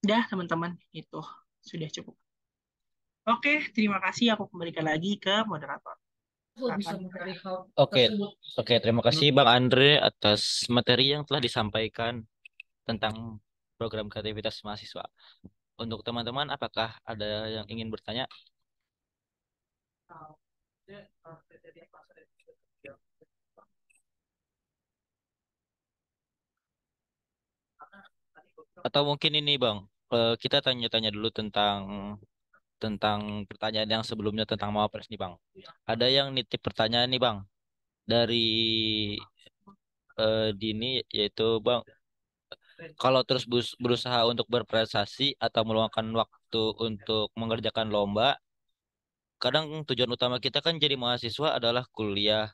Speaker 3: Dah, teman-teman, itu sudah cukup. Oke, terima kasih. Aku kembalikan lagi ke moderator.
Speaker 2: Oke, oke, terima kasih Bang Andre atas materi yang telah disampaikan tentang program kreativitas mahasiswa. Untuk teman-teman, apakah ada yang ingin bertanya? Atau mungkin ini Bang, kita tanya-tanya dulu tentang pertanyaan yang sebelumnya tentang Mawapres nih Bang. Ada yang nitip pertanyaan nih Bang dari Dini, yaitu Bang, kalau terus berusaha untuk berprestasi atau meluangkan waktu untuk mengerjakan lomba, kadang tujuan utama kita kan jadi mahasiswa adalah kuliah.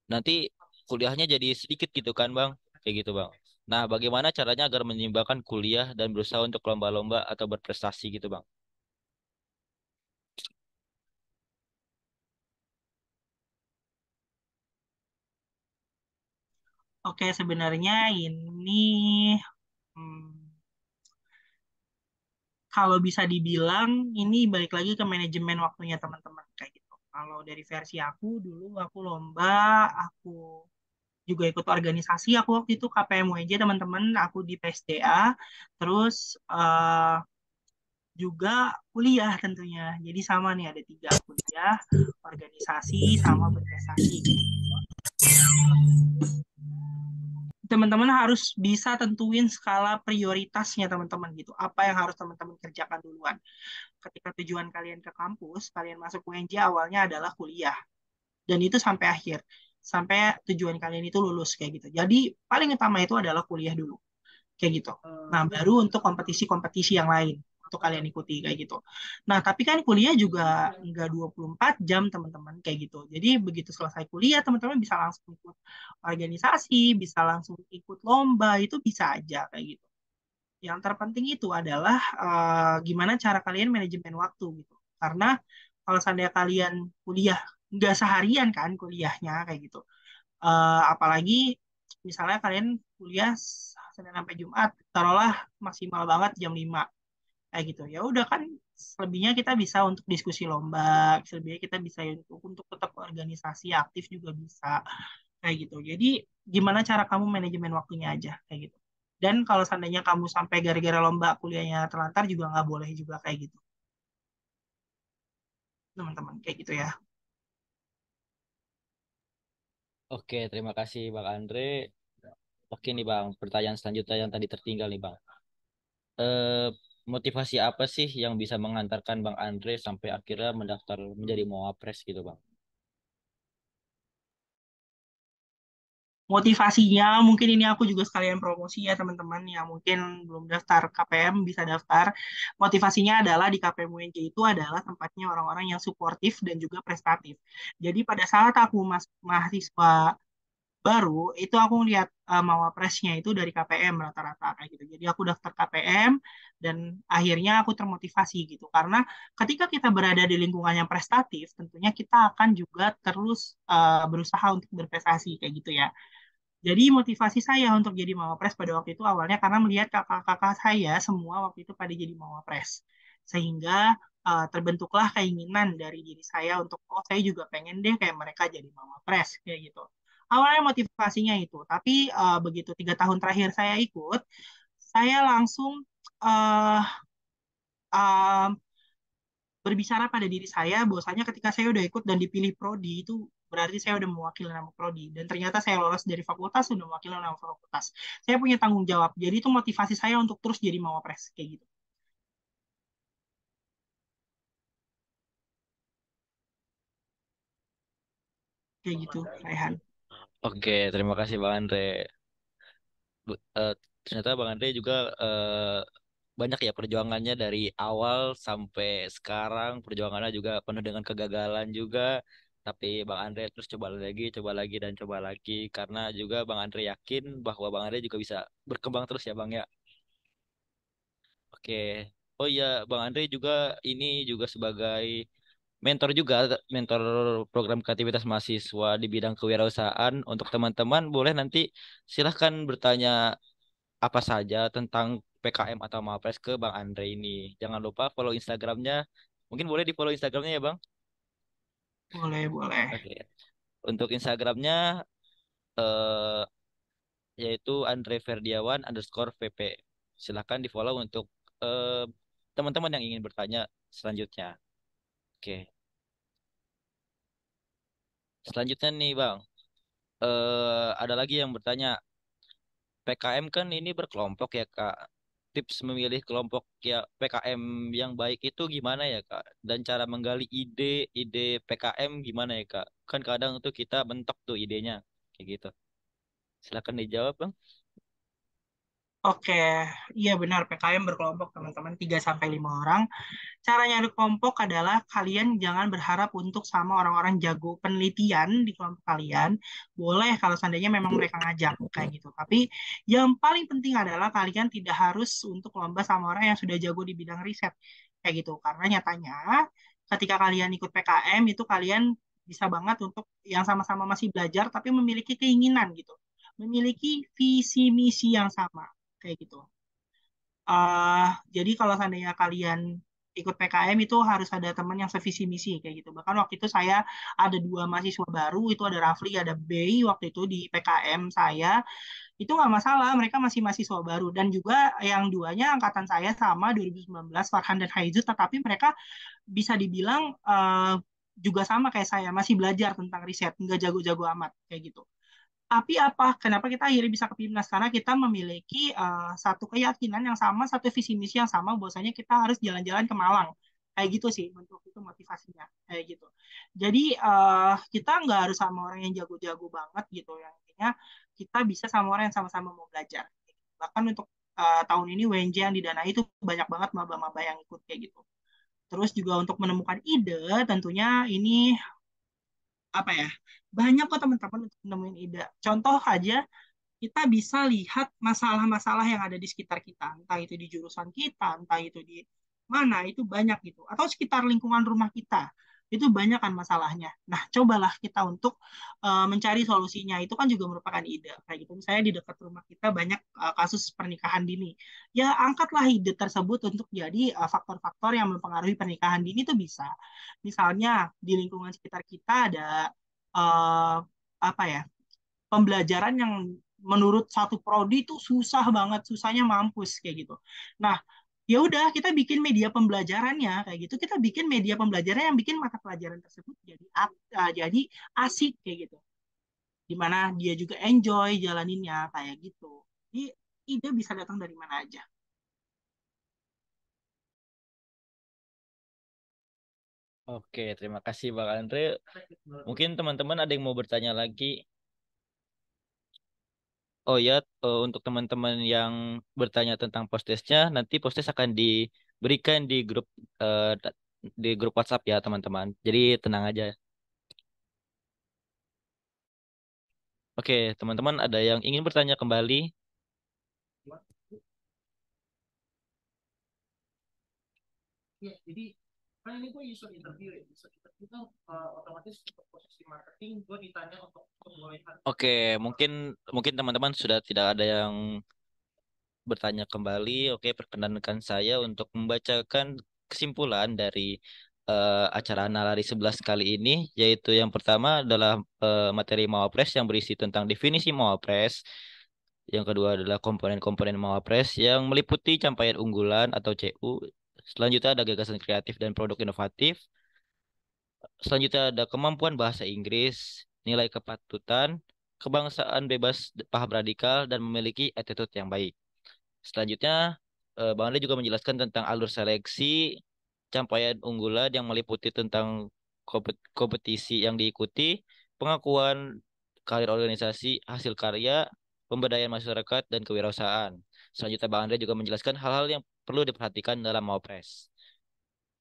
Speaker 2: Nanti kuliahnya jadi sedikit gitu kan Bang, kayak gitu Bang. Nah, bagaimana caranya agar menyeimbangkan kuliah dan berusaha untuk lomba-lomba atau berprestasi gitu Bang?
Speaker 3: Oke, sebenarnya ini hmm, kalau bisa dibilang ini balik lagi ke manajemen waktunya teman-teman kayak gitu. Kalau dari versi aku dulu aku lomba, aku juga ikut organisasi, aku waktu itu KPM UNJ teman-teman, aku di PSDA, terus juga kuliah tentunya. Jadi sama nih ada tiga kuliah, organisasi sama berprestasi kayak gitu. Teman-teman harus bisa tentuin skala prioritasnya teman-teman gitu. Apa yang harus teman-teman kerjakan duluan. Ketika tujuan kalian ke kampus, kalian masuk UNJ awalnya adalah kuliah. Dan itu sampai akhir. Sampai tujuan kalian itu lulus kayak gitu. Jadi paling utama itu adalah kuliah dulu. Kayak gitu. Nah, baru untuk kompetisi-kompetisi yang lain untuk kalian ikuti kayak gitu. Nah, tapi kan kuliah juga enggak 24 jam teman-teman kayak gitu. Jadi begitu selesai kuliah teman-teman bisa langsung ikut organisasi, bisa langsung ikut lomba, itu bisa aja kayak gitu. Yang terpenting itu adalah gimana cara kalian manajemen waktu gitu. Karena kalau seandainya kalian kuliah nggak seharian kan kuliahnya kayak gitu. Apalagi misalnya kalian kuliah Senin sampai Jumat, taruhlah maksimal banget jam 5 kayak gitu. Ya udah kan selebihnya kita bisa untuk diskusi lomba, selebihnya kita bisa untuk tetap organisasi aktif juga bisa kayak gitu. Jadi gimana cara kamu manajemen waktunya aja kayak gitu. Dan kalau seandainya kamu sampai gara-gara lomba kuliahnya terlantar juga nggak boleh juga kayak gitu, teman-teman kayak gitu ya.
Speaker 2: Oke, terima kasih Bang Andre. Oke nih Bang, pertanyaan selanjutnya yang tadi tertinggal nih Bang. Eh, Motivasi apa sih yang bisa mengantarkan Bang Andre sampai akhirnya mendaftar menjadi Mawapres gitu Bang?
Speaker 3: Motivasinya mungkin ini aku juga sekalian promosi ya teman-teman yang mungkin belum daftar KPM bisa daftar. Motivasinya adalah di KPM UNJ itu adalah tempatnya orang-orang yang suportif dan juga prestatif. Jadi pada saat aku mahasiswa baru itu aku lihat mawapresnya itu dari KPM rata-rata kayak gitu. Jadi aku daftar KPM dan akhirnya aku termotivasi gitu. Karena ketika kita berada di lingkungan yang prestatif, tentunya kita akan juga terus berusaha untuk berprestasi kayak gitu ya. Jadi motivasi saya untuk jadi Mawapres pada waktu itu awalnya karena melihat kakak-kakak saya semua waktu itu pada jadi Mawapres. Sehingga terbentuklah keinginan dari diri saya untuk, oh saya juga pengen deh kayak mereka jadi Mawapres, kayak gitu. Awalnya motivasinya itu, tapi begitu 3 tahun terakhir saya ikut, saya langsung uh, berbicara pada diri saya bahwasanya ketika saya udah ikut dan dipilih prodi itu berarti saya udah mewakili nama prodi dan ternyata saya lolos dari fakultas sudah mewakili nama fakultas. Saya punya tanggung jawab. Jadi itu motivasi saya untuk terus jadi mawapres kayak gitu. Kayak gitu, Raihan.
Speaker 2: Oke, terima kasih Bang Andre. Ternyata Bang Andre juga banyak ya perjuangannya dari awal sampai sekarang. Perjuangannya juga penuh dengan kegagalan juga. Tapi Bang Andre terus coba lagi dan coba lagi. Karena juga Bang Andre yakin bahwa Bang Andre juga bisa berkembang terus ya Bang ya. Oke. Oh iya, Bang Andre juga ini juga sebagai mentor juga, mentor program kreativitas mahasiswa di bidang kewirausahaan. Untuk teman-teman boleh nanti silahkan bertanya apa saja tentang PKM atau Mapres ke Bang Andre ini. Jangan lupa follow Instagramnya. Mungkin boleh di follow Instagramnya ya Bang?
Speaker 3: Boleh, boleh.
Speaker 2: Oke. Untuk Instagramnya eh, yaitu Andre Ferdiawan underscore VP. Silahkan di follow untuk eh, teman-teman yang ingin bertanya selanjutnya. Oke. Selanjutnya nih Bang. Ada lagi yang bertanya. PKM kan ini berkelompok ya Kak. Tips memilih kelompok ya PKM yang baik itu gimana ya Kak? Dan cara menggali ide PKM gimana ya Kak? Kan kadang tuh kita mentok tuh idenya kayak gitu. Silakan dijawab Bang.
Speaker 3: Oke, iya benar PKM berkelompok teman-teman 3 sampai 5 orang. Cara nyari kelompok adalah kalian jangan berharap untuk sama orang-orang jago penelitian di kelompok kalian. Boleh kalau seandainya memang mereka ngajak kayak gitu. Tapi yang paling penting adalah kalian tidak harus untuk lomba sama orang yang sudah jago di bidang riset kayak gitu. Karena nyatanya ketika kalian ikut PKM itu kalian bisa banget untuk yang sama-sama masih belajar tapi memiliki keinginan gitu memiliki visi misi yang sama kayak gitu. Jadi kalau seandainya kalian ikut PKM itu harus ada teman yang sevisi misi kayak gitu. Bahkan waktu itu saya ada dua mahasiswa baru, itu ada Rafli, ada Bey waktu itu di PKM saya. Itu nggak masalah, mereka masih mahasiswa baru. Dan juga yang duanya angkatan saya sama 2019, Farhan dan Haizut, tetapi mereka bisa dibilang juga sama kayak saya, masih belajar tentang riset, nggak jago-jago amat kayak gitu. Tapi apa? Kenapa kita akhirnya bisa ke PIMNAS? Karena kita memiliki satu keyakinan yang sama, satu visi misi yang sama, bahwasanya kita harus jalan-jalan ke Malang. Kayak gitu sih, untuk itu motivasinya. Kayak gitu. Jadi kita nggak harus sama orang yang jago-jago banget gitu. Yang intinya kita bisa sama orang yang sama-sama mau belajar. Bahkan untuk tahun ini WNJ yang didanai itu banyak banget maba-maba yang ikut kayak gitu. Terus juga untuk menemukan ide, tentunya ini apa ya? Banyak kok teman-teman untuk menemuin ide. Contoh aja, kita bisa lihat masalah-masalah yang ada di sekitar kita, entah itu di jurusan kita, entah itu di mana, itu banyak gitu, atau sekitar lingkungan rumah kita, itu banyak kan masalahnya. Nah, cobalah kita untuk mencari solusinya, itu kan juga merupakan ide. Kayak gitu, misalnya di dekat rumah kita banyak kasus pernikahan dini. Ya, angkatlah ide tersebut untuk jadi faktor-faktor yang mempengaruhi pernikahan dini itu bisa. Misalnya di lingkungan sekitar kita ada uh, apa ya, pembelajaran yang menurut satu prodi itu susah banget, susahnya mampus kayak gitu. Nah, ya udah kita bikin media pembelajarannya kayak gitu. Kita bikin media pembelajaran yang bikin mata pelajaran tersebut jadi asik kayak gitu. Dimana dia juga enjoy jalaninnya kayak gitu. Jadi ide bisa datang dari mana aja.
Speaker 2: Oke, terima kasih Bang Andre. Mungkin teman-teman ada yang mau bertanya lagi. Oh ya, untuk teman-teman yang bertanya tentang postesnya, nanti postes akan diberikan di grup WhatsApp ya teman-teman. Jadi tenang aja. Oke, teman-teman ada yang ingin bertanya kembali?
Speaker 3: Ya, jadi kan ini gue user interview ya. User interview kan otomatis untuk posisi marketing gue ditanya untuk kebolehan.
Speaker 2: Oke, mungkin mungkin teman-teman sudah tidak ada yang bertanya kembali. Oke, perkenankan saya untuk membacakan kesimpulan dari acara Nalari 11 kali ini, yaitu yang pertama adalah materi Mawapres yang berisi tentang definisi Mawapres. Yang kedua adalah komponen-komponen Mawapres yang meliputi capaian unggulan atau CU. Selanjutnya ada gagasan kreatif dan produk inovatif. Selanjutnya ada kemampuan bahasa Inggris, nilai kepatutan, kebangsaan bebas paham radikal, dan memiliki attitude yang baik. Selanjutnya, Bang Andre juga menjelaskan tentang alur seleksi, capaian unggulan yang meliputi tentang kompetisi yang diikuti, pengakuan karir organisasi, hasil karya, pemberdayaan masyarakat, dan kewirausahaan. Selanjutnya, Bang Andre juga menjelaskan hal-hal yang perlu diperhatikan dalam Mawapres.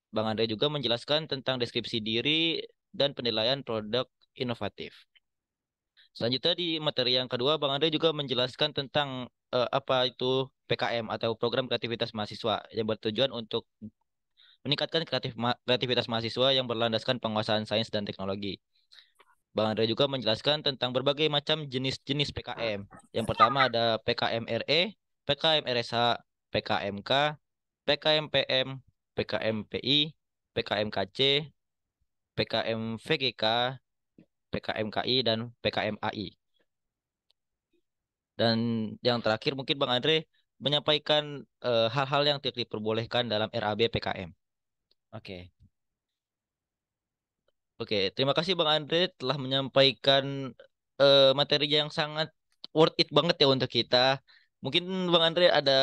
Speaker 2: Bang Andre juga menjelaskan tentang deskripsi diri dan penilaian produk inovatif. Selanjutnya di materi yang kedua, Bang Andre juga menjelaskan tentang apa itu PKM atau Program Kreativitas Mahasiswa yang bertujuan untuk meningkatkan kreativitas mahasiswa yang berlandaskan penguasaan sains dan teknologi. Bang Andre juga menjelaskan tentang berbagai macam jenis-jenis PKM. Yang pertama ada PKM RE, PKM RSH, PKMK, PKM PM, PKM PI, PKM KC, PKM VGK, PKM KI, dan PKM AI. Dan yang terakhir mungkin Bang Andre menyampaikan hal-hal yang tidak diperbolehkan dalam RAB PKM. Oke. Oke, terima kasih Bang Andre telah menyampaikan materi yang sangat worth it banget ya untuk kita. Mungkin Bang Andre ada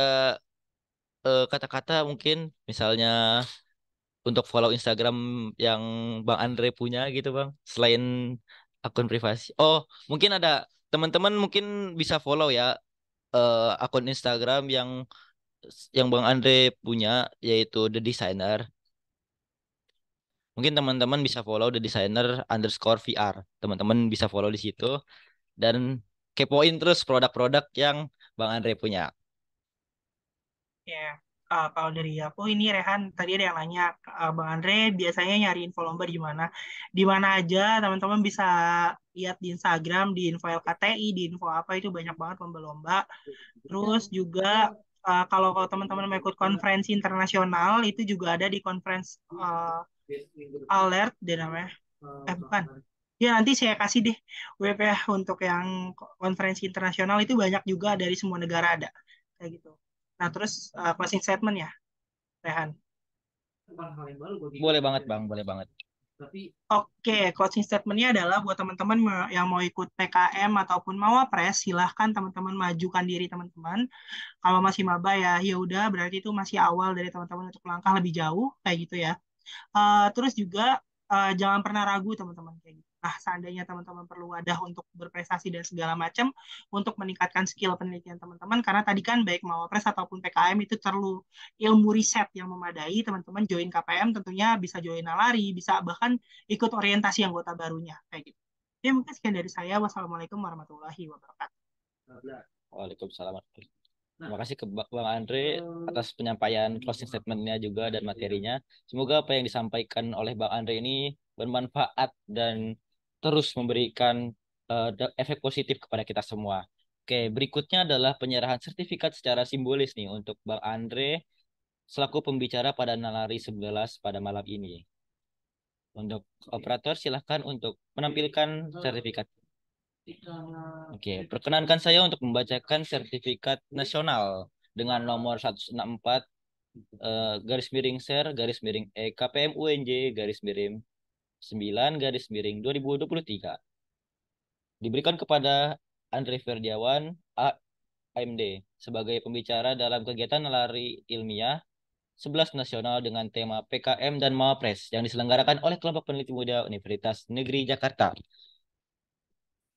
Speaker 2: kata-kata mungkin misalnya untuk follow Instagram yang Bang Andre punya gitu Bang, selain akun privasi. Oh, mungkin ada teman-teman mungkin bisa follow ya akun Instagram yang Bang Andre punya, yaitu The Designer. Mungkin teman-teman bisa follow The Designer underscore VR. Teman-teman bisa follow di situ dan kepoin terus produk-produk yang Bang Andre punya.
Speaker 3: Ya, kalau dari aku ini Rehan tadi ada yang nanya Bang Andre biasanya nyari info lomba di mana? Di mana aja teman-teman bisa lihat di Instagram, di info LKTI, di info apa itu banyak banget lomba-lomba. Terus juga kalau teman-teman mau ikut konferensi internasional itu juga ada di conference alert deh namanya. Bukan. Ya nanti saya kasih deh web ya untuk yang konferensi internasional itu banyak juga dari semua negara ada kayak gitu. Nah terus closing statement ya, Rehan.
Speaker 2: Boleh banget Bang, boleh banget.
Speaker 3: Oke, closing statement-nya adalah buat teman-teman yang mau ikut PKM ataupun Mawapres, silahkan teman-teman majukan diri teman-teman. Kalau masih maba ya, ya udah berarti itu masih awal dari teman-teman untuk melangkah lebih jauh kayak gitu ya. Terus juga jangan pernah ragu teman-teman kayak gitu. Nah, seandainya teman-teman perlu wadah untuk berprestasi dan segala macam untuk meningkatkan skill penelitian teman-teman, karena tadi kan baik Mawapres ataupun PKM itu perlu ilmu riset yang memadai, teman-teman join KPM tentunya bisa join Nalari, bisa bahkan ikut orientasi anggota barunya kayak gitu. Ya mungkin sekian dari saya. Wassalamualaikum warahmatullahi wabarakatuh.
Speaker 2: Waalaikumsalam. Terima kasih ke Bang Andre atas penyampaian closing statement-nya juga dan materinya. Semoga apa yang disampaikan oleh Bang Andre ini bermanfaat dan terus memberikan efek positif kepada kita semua. Oke, berikutnya adalah penyerahan sertifikat secara simbolis nih untuk Bang Andre selaku pembicara pada Nalari 11 pada malam ini. Untuk operator silahkan untuk menampilkan sertifikat. Oke, perkenankan saya untuk membacakan sertifikat nasional dengan nomor 164 garis miring ser garis miring KPM UNJ garis miring 9 garis miring 2023 diberikan kepada Andre Ferdiawan AMD sebagai pembicara dalam kegiatan lari ilmiah 11 nasional dengan tema PKM dan Mawapres yang diselenggarakan oleh kelompok peneliti muda Universitas Negeri Jakarta.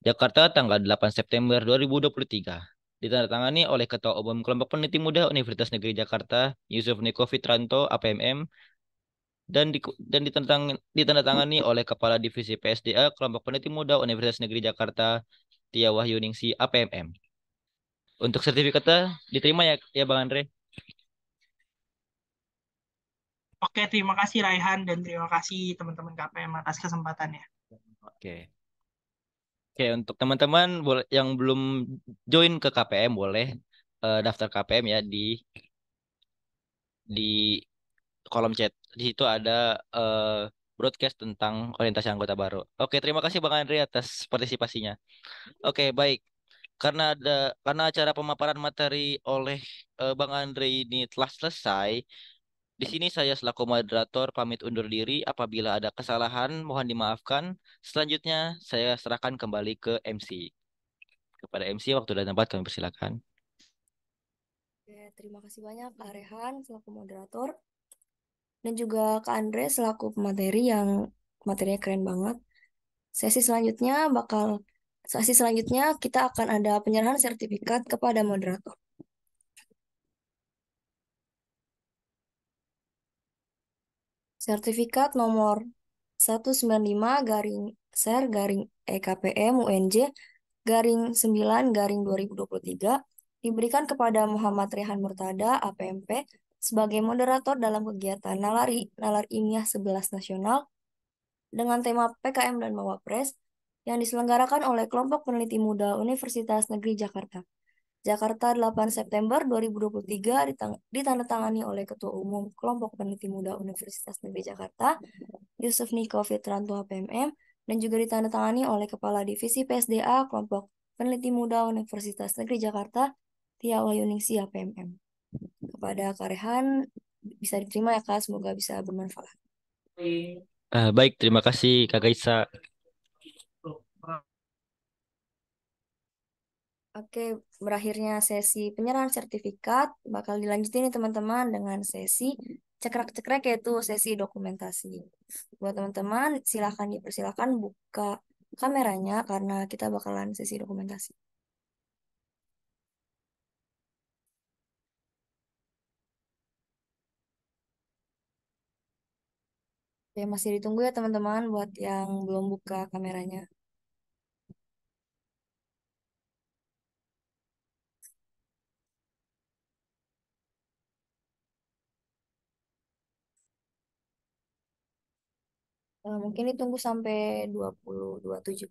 Speaker 2: Jakarta tanggal 8 September 2023. Ditandatangani oleh Ketua Umum Kelompok Peneliti Muda Universitas Negeri Jakarta, Yusuf Niko Fitranto, APMM, dan ditandatangani oleh Kepala Divisi PSDA Kelompok Peneliti Muda Universitas Negeri Jakarta, Tia Wahyuningsi, APMM. Untuk sertifikatnya diterima ya Bang Andre.
Speaker 3: Oke, terima kasih Raihan dan terima kasih teman-teman KPM atas kesempatannya.
Speaker 2: Oke. Oke, untuk teman-teman yang belum join ke KPM boleh daftar KPM ya di kolom chat. Di situ ada broadcast tentang orientasi anggota baru. Oke, terima kasih Bang Andre atas partisipasinya. Oke, baik. Karena acara pemaparan materi oleh Bang Andre ini telah selesai, di sini saya selaku moderator pamit undur diri. Apabila ada kesalahan, mohon dimaafkan. Selanjutnya saya serahkan kembali ke MC. Kepada MC, waktu dan tempat kami persilakan.
Speaker 1: Oke, terima kasih banyak Kak Rehan selaku moderator dan juga Kak Andre selaku pemateri yang materinya keren banget. Sesi selanjutnya bakal Sesi selanjutnya kita akan ada penyerahan sertifikat kepada moderator. Sertifikat nomor 195 garing ser garing EKPM UNJ garing 9 garing 2023 diberikan kepada Muhammad Rehan Murtada APMP sebagai moderator dalam kegiatan Nalar Ilmiah 11 Nasional dengan tema PKM dan Mawapres yang diselenggarakan oleh Kelompok Peneliti Muda Universitas Negeri Jakarta. Jakarta 8 September 2023 ditandatangani oleh Ketua Umum Kelompok Peneliti Muda Universitas Negeri Jakarta, Yusuf Niko Fitranto HPMM, dan juga ditandatangani oleh Kepala Divisi PSDA Kelompok Peneliti Muda Universitas Negeri Jakarta, Tia Wahyuningsi HPMM. Kepada Kak Rehan, bisa diterima ya Kak, semoga bisa bermanfaat.
Speaker 2: Baik, terima kasih Kak Gaisa.
Speaker 1: Oke, berakhirnya sesi penyerahan sertifikat, bakal dilanjutin nih teman-teman dengan sesi cekrek-cekrek yaitu sesi dokumentasi. Buat teman-teman, dipersilakan buka kameranya karena kita bakalan sesi dokumentasi. Oke, masih ditunggu ya teman-teman buat yang belum buka kameranya. Mungkin ditunggu sampai 2027.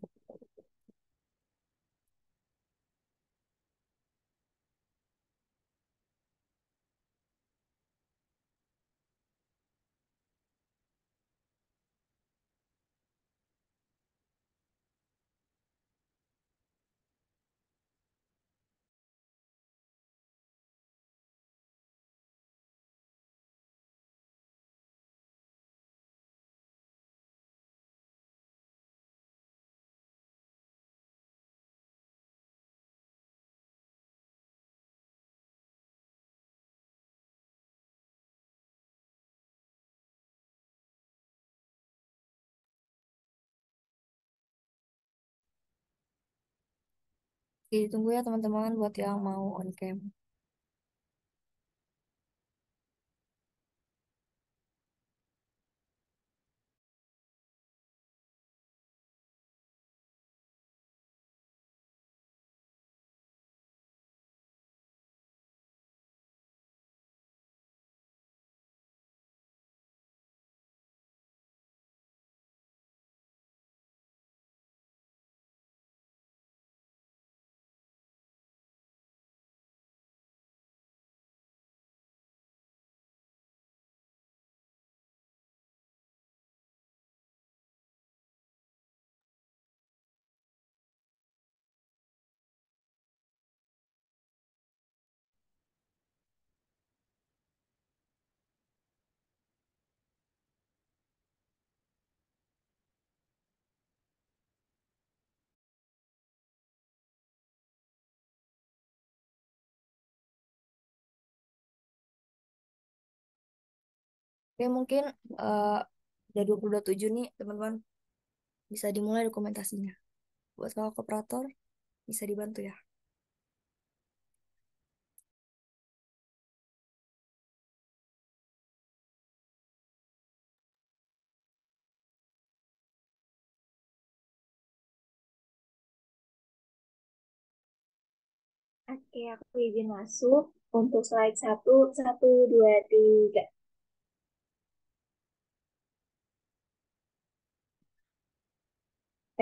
Speaker 1: Oke, ditunggu ya teman-teman buat yang mau on cam. Oke, mungkin eh, udah 2027 nih teman-teman. Bisa dimulai dokumentasinya. Buat kalau kooperator, bisa dibantu ya.
Speaker 8: Oke, aku izin masuk untuk slide satu, satu, dua, tiga.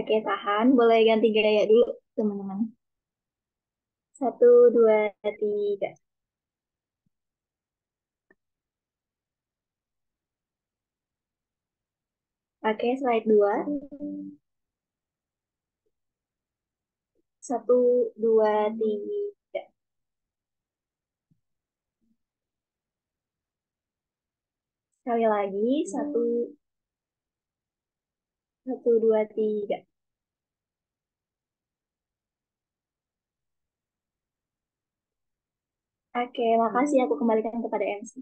Speaker 8: Oke, tahan. Boleh ganti gaya dulu, teman-teman. Satu, dua, tiga. Oke, slide dua. Satu, dua, tiga. Sekali lagi, satu, satu, dua, tiga. Oke, makasih aku kembalikan kepada MC.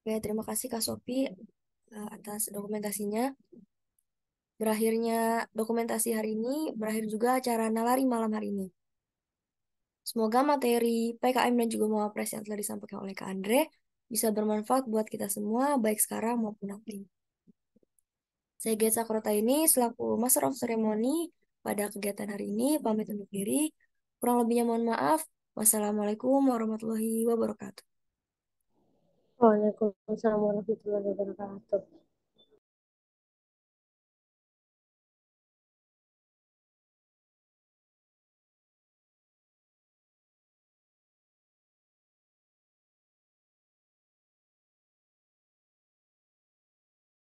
Speaker 1: Oke, terima kasih Kak Sopi atas dokumentasinya. Berakhirnya dokumentasi hari ini, berakhir juga acara Nalari malam hari ini. Semoga materi PKM dan juga Mawapres yang telah disampaikan oleh Kak Andre bisa bermanfaat buat kita semua, baik sekarang maupun nanti. Saya Getsa Sakrota ini selaku Master of Ceremony pada kegiatan hari ini, pamit undur diri. Kurang lebihnya mohon maaf. Wassalamualaikum warahmatullahi wabarakatuh.
Speaker 7: Waalaikumsalam warahmatullahi wabarakatuh.